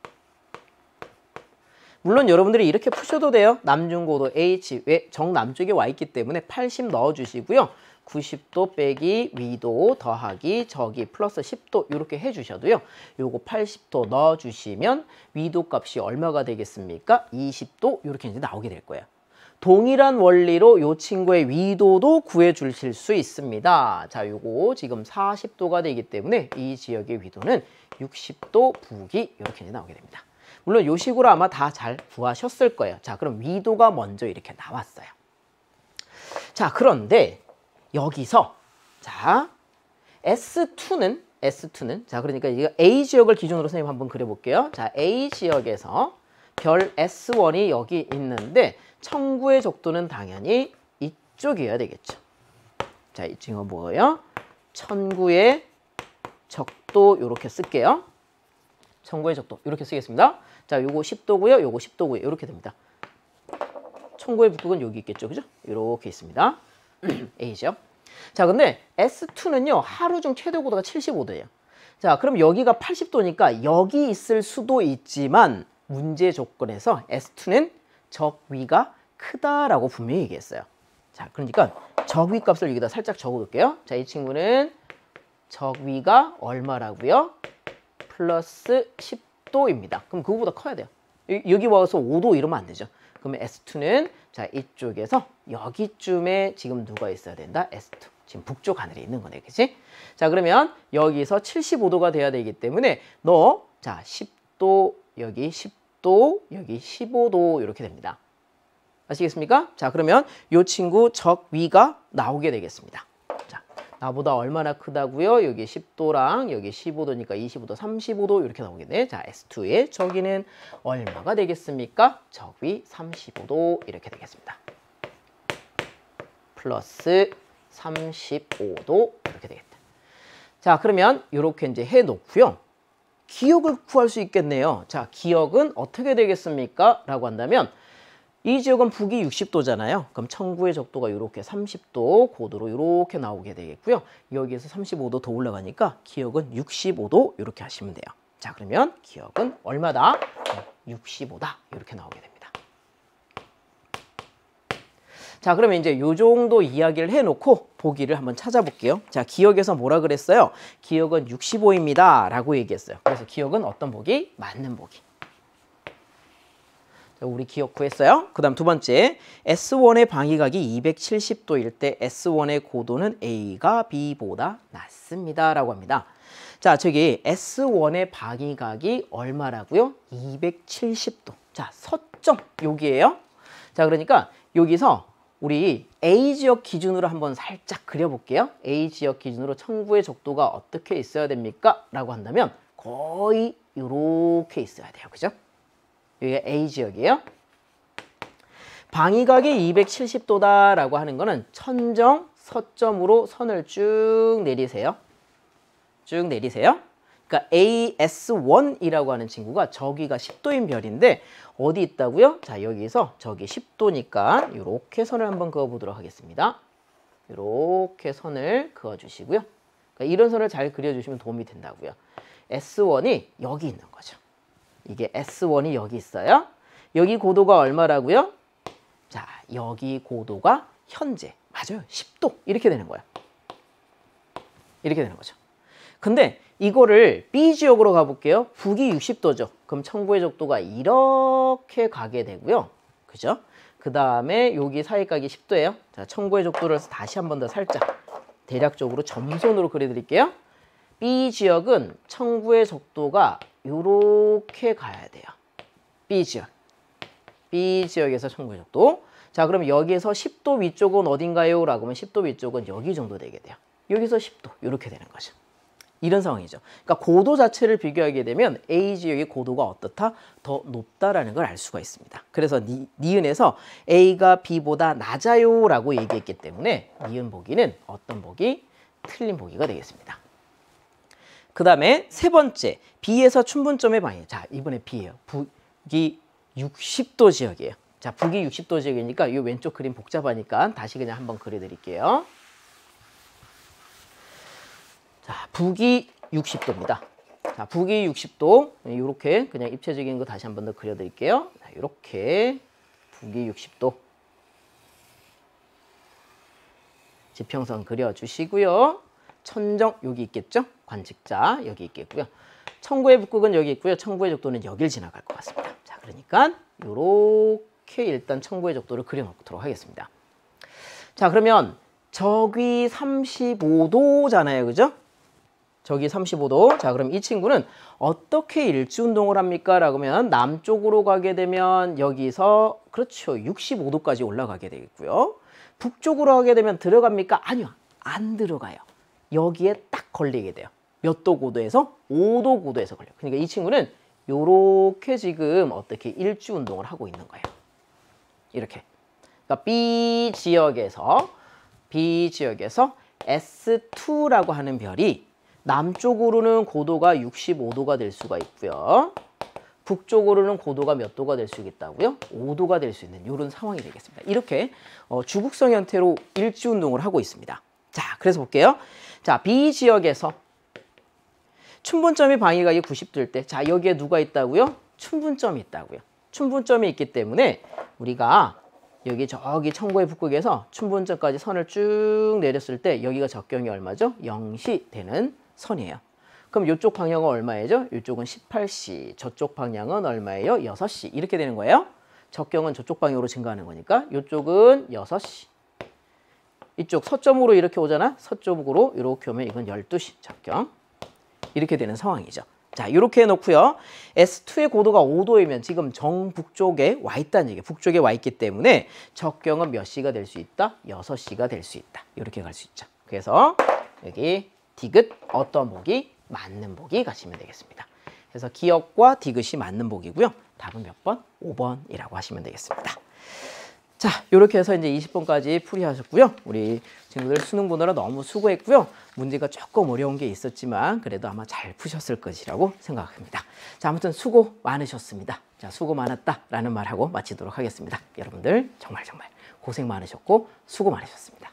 물론 여러분들이 이렇게 푸셔도 돼요. 남중고도 H, 왜? 정남쪽에 와 있기 때문에 80 넣어주시고요. 90도 빼기 위도 더하기 저기 플러스 10도 이렇게 해주셔도요. 요거 80도 넣어주시면 위도 값이 얼마가 되겠습니까? 20도 이렇게 이제 나오게 될 거예요. 동일한 원리로 요 친구의 위도도 구해 주실 수 있습니다. 자, 요거 지금 40도가 되기 때문에 이 지역의 위도는 60도 북이 이렇게 이제 나오게 됩니다. 물론 요 식으로 아마 다 잘 구하셨을 거예요. 자, 그럼 위도가 먼저 이렇게 나왔어요. 자, 그런데 여기서 자, S2는 자, 그러니까 이거 A 지역을 기준으로 선생님 한번 그려볼게요. 자, A 지역에서 별 S1이 여기 있는데 청구의 적도는 당연히 이쪽이어야 되겠죠. 자, 이 친구가 뭐예요? 천구의 적도 이렇게 쓸게요. 청구의 적도 이렇게 쓰겠습니다. 자, 요거 10도고요. 요거 10도고요. 이렇게 됩니다. 청구의 북극은 여기 있겠죠. 그죠? 이렇게 있습니다. A죠. 자, 근데 S2는요. 하루 중 최대 고도가 75도예요. 자, 그럼 여기가 80도니까 여기 있을 수도 있지만 문제 조건에서 S2는 적위가 크다라고 분명히 얘기했어요. 자, 그러니까 적위 값을 여기다 살짝 적어둘게요. 자, 이 친구는 적위가 얼마라고요? 플러스 10도입니다. 그럼 그거보다 커야 돼요. 여기 와서 5도 이러면 안 되죠. 그러면 S2는 자, 이쪽에서 여기쯤에 지금 누가 있어야 된다? S2. 지금 북쪽 하늘에 있는 거네. 그치? 자, 그러면 여기서 75도가 돼야 되기 때문에 자, 10도, 여기 10도, 여기 15도 이렇게 됩니다. 아시겠습니까? 자, 그러면 이 친구 적위가 나오게 되겠습니다. 자, 나보다 얼마나 크다고요? 여기 10도랑 여기 15도니까 25도, 35도 이렇게 나오겠네. 자, S2의 적위는 얼마가 되겠습니까? 적위 35도 이렇게 되겠습니다. 플러스 35도 이렇게 되겠다. 자, 그러면 이렇게 이제 해놓고요. 기역을 구할 수 있겠네요. 자, 기역은 어떻게 되겠습니까? 라고 한다면 이 지역은 북이 60도잖아요. 그럼 청구의 적도가 이렇게 30도 고도로 이렇게 나오게 되겠고요. 여기에서 35도 더 올라가니까 기역은 65도 이렇게 하시면 돼요. 자, 그러면 기역은 얼마다? 65다 이렇게 나오게 됩니다. 자, 그러면 이제 요 정도 이야기를 해놓고 보기를 한번 찾아볼게요. 자, 기역에서 뭐라 그랬어요? 기역은 65입니다 라고 얘기했어요. 그래서 기역은 어떤 보기? 맞는 보기. 자, 우리 기역 구했어요. 그 다음 두 번째, S1의 방위각이 270도일 때 S1의 고도는 A가 B보다 낮습니다 라고 합니다. 자, 저기 S1의 방위각이 얼마라고요? 270도. 자, 서점 여기에요. 자, 그러니까 여기서 우리 A 지역 기준으로 한번 살짝 그려볼게요. A 지역 기준으로 청구의 적도가 어떻게 있어야 됩니까? 라고 한다면 거의 이렇게 있어야 돼요. 그죠? 여기가 A 지역이에요. 방위각이 270도다라고 하는 거는 천정 서점으로 선을 쭉 내리세요. 쭉 내리세요. 그러니까 AS1이라고 하는 친구가 저기가 10도인 별인데 어디 있다고요? 자, 여기서 저기 10도니까 이렇게 선을 한번 그어보도록 하겠습니다. 이렇게 선을 그어주시고요. 그러니까 이런 선을 잘 그려주시면 도움이 된다고요. S1이 여기 있는 거죠. 이게 S1이 여기 있어요. 여기 고도가 얼마라고요? 자, 여기 고도가 현재 맞아요. 10도 이렇게 되는 거야. 이렇게 되는 거죠. 근데 이거를 B 지역으로 가볼게요. 북이 60도죠. 그럼 청구의 적도가 이렇게 가게 되고요. 그죠? 그 다음에 여기 사이각이 10도예요. 자, 청구의 적도를 다시 한 번 더 살짝 대략적으로 점선으로 그려드릴게요. B 지역은 청구의 적도가 이렇게 가야 돼요. B 지역. B 지역에서 청구의 적도. 자, 그럼 여기에서 10도 위쪽은 어딘가요? 라고 하면 10도 위쪽은 여기 정도 되게 돼요. 여기서 10도 이렇게 되는 거죠. 이런 상황이죠. 그러니까 고도 자체를 비교하게 되면 A 지역의 고도가 어떻다? 더 높다라는 걸 알 수가 있습니다. 그래서 니은에서 A가 B보다 낮아요 라고 얘기했기 때문에 니은 보기는 어떤 보기? 틀린 보기가 되겠습니다. 그 다음에 세 번째, B에서 춘분점의 방향. 자, 이번에 B예요. 북이 60도 지역이에요. 자, 북이 60도 지역이니까 이 왼쪽 그림 복잡하니까 다시 그냥 한번 그려드릴게요. 자, 북이 60도입니다. 자, 북이 60도. 이렇게 그냥 입체적인 거 다시 한번 더 그려드릴게요. 자, 이렇게 북이 60도. 지평선 그려주시고요. 천정 여기 있겠죠? 관측자 여기 있겠고요. 청구의 북극은 여기 있고요. 청구의 적도는 여길 지나갈 것 같습니다. 자, 그러니까 이렇게 일단 청구의 적도를 그려놓도록 하겠습니다. 자, 그러면 저기 35도잖아요. 그죠? 저기 35도. 자, 그럼 이 친구는 어떻게 일주운동을 합니까? 라고 하면 남쪽으로 가게 되면 여기서 그렇죠. 65도까지 올라가게 되겠고요. 북쪽으로 가게 되면 들어갑니까? 아니요. 안 들어가요. 여기에 딱 걸리게 돼요. 몇 도 고도에서? 5도 고도에서 걸려요. 그러니까 이 친구는 요렇게 지금 어떻게 일주운동을 하고 있는 거예요. 이렇게. 그러니까 B 지역에서 S2라고 하는 별이 남쪽으로는 고도가 65도가 될 수가 있고요. 북쪽으로는 고도가 몇 도가 될 수 있다고요? 5도가 될 수 있는 이런 상황이 되겠습니다. 이렇게 주국성 형태로 일주운동을 하고 있습니다. 자, 그래서 볼게요. 자, B 지역에서 춘분점이 방위각이 90도일 때, 자, 여기에 누가 있다고요? 춘분점이 있다고요. 춘분점이 있기 때문에 우리가 여기 저기 청구의 북극에서 춘분점까지 선을 쭉 내렸을 때 여기가 적경이 얼마죠? 0시 되는 선이에요. 그럼 이쪽 방향은 얼마예요? 이쪽은 18시, 저쪽 방향은 얼마예요? 6시. 이렇게 되는 거예요. 적경은 저쪽 방향으로 증가하는 거니까 이쪽은 6시. 이쪽 서점으로 이렇게 오잖아. 서쪽으로 이렇게 오면 이건 12시 적경. 이렇게 되는 상황이죠. 자, 이렇게 해놓고요. S2의 고도가 5도이면 지금 정북쪽에 와 있다는 얘기예요. 북쪽에 와 있기 때문에 적경은 몇 시가 될 수 있다? 6시가 될 수 있다. 이렇게 갈 수 있죠. 그래서 여기 디귿 어떤 보기? 맞는 보기 가시면 되겠습니다. 그래서 기역과 디귿이 맞는 보기고요. 답은 몇 번? 5번이라고 하시면 되겠습니다. 자, 이렇게 해서 이제 20번까지 풀이하셨고요. 우리 친구들 수능 보느라 너무 수고했고요. 문제가 조금 어려운 게 있었지만 그래도 아마 잘 푸셨을 것이라고 생각합니다. 자, 아무튼 수고 많으셨습니다. 자, 수고 많았다라는 말하고 마치도록 하겠습니다. 여러분들 정말 고생 많으셨고 수고 많으셨습니다.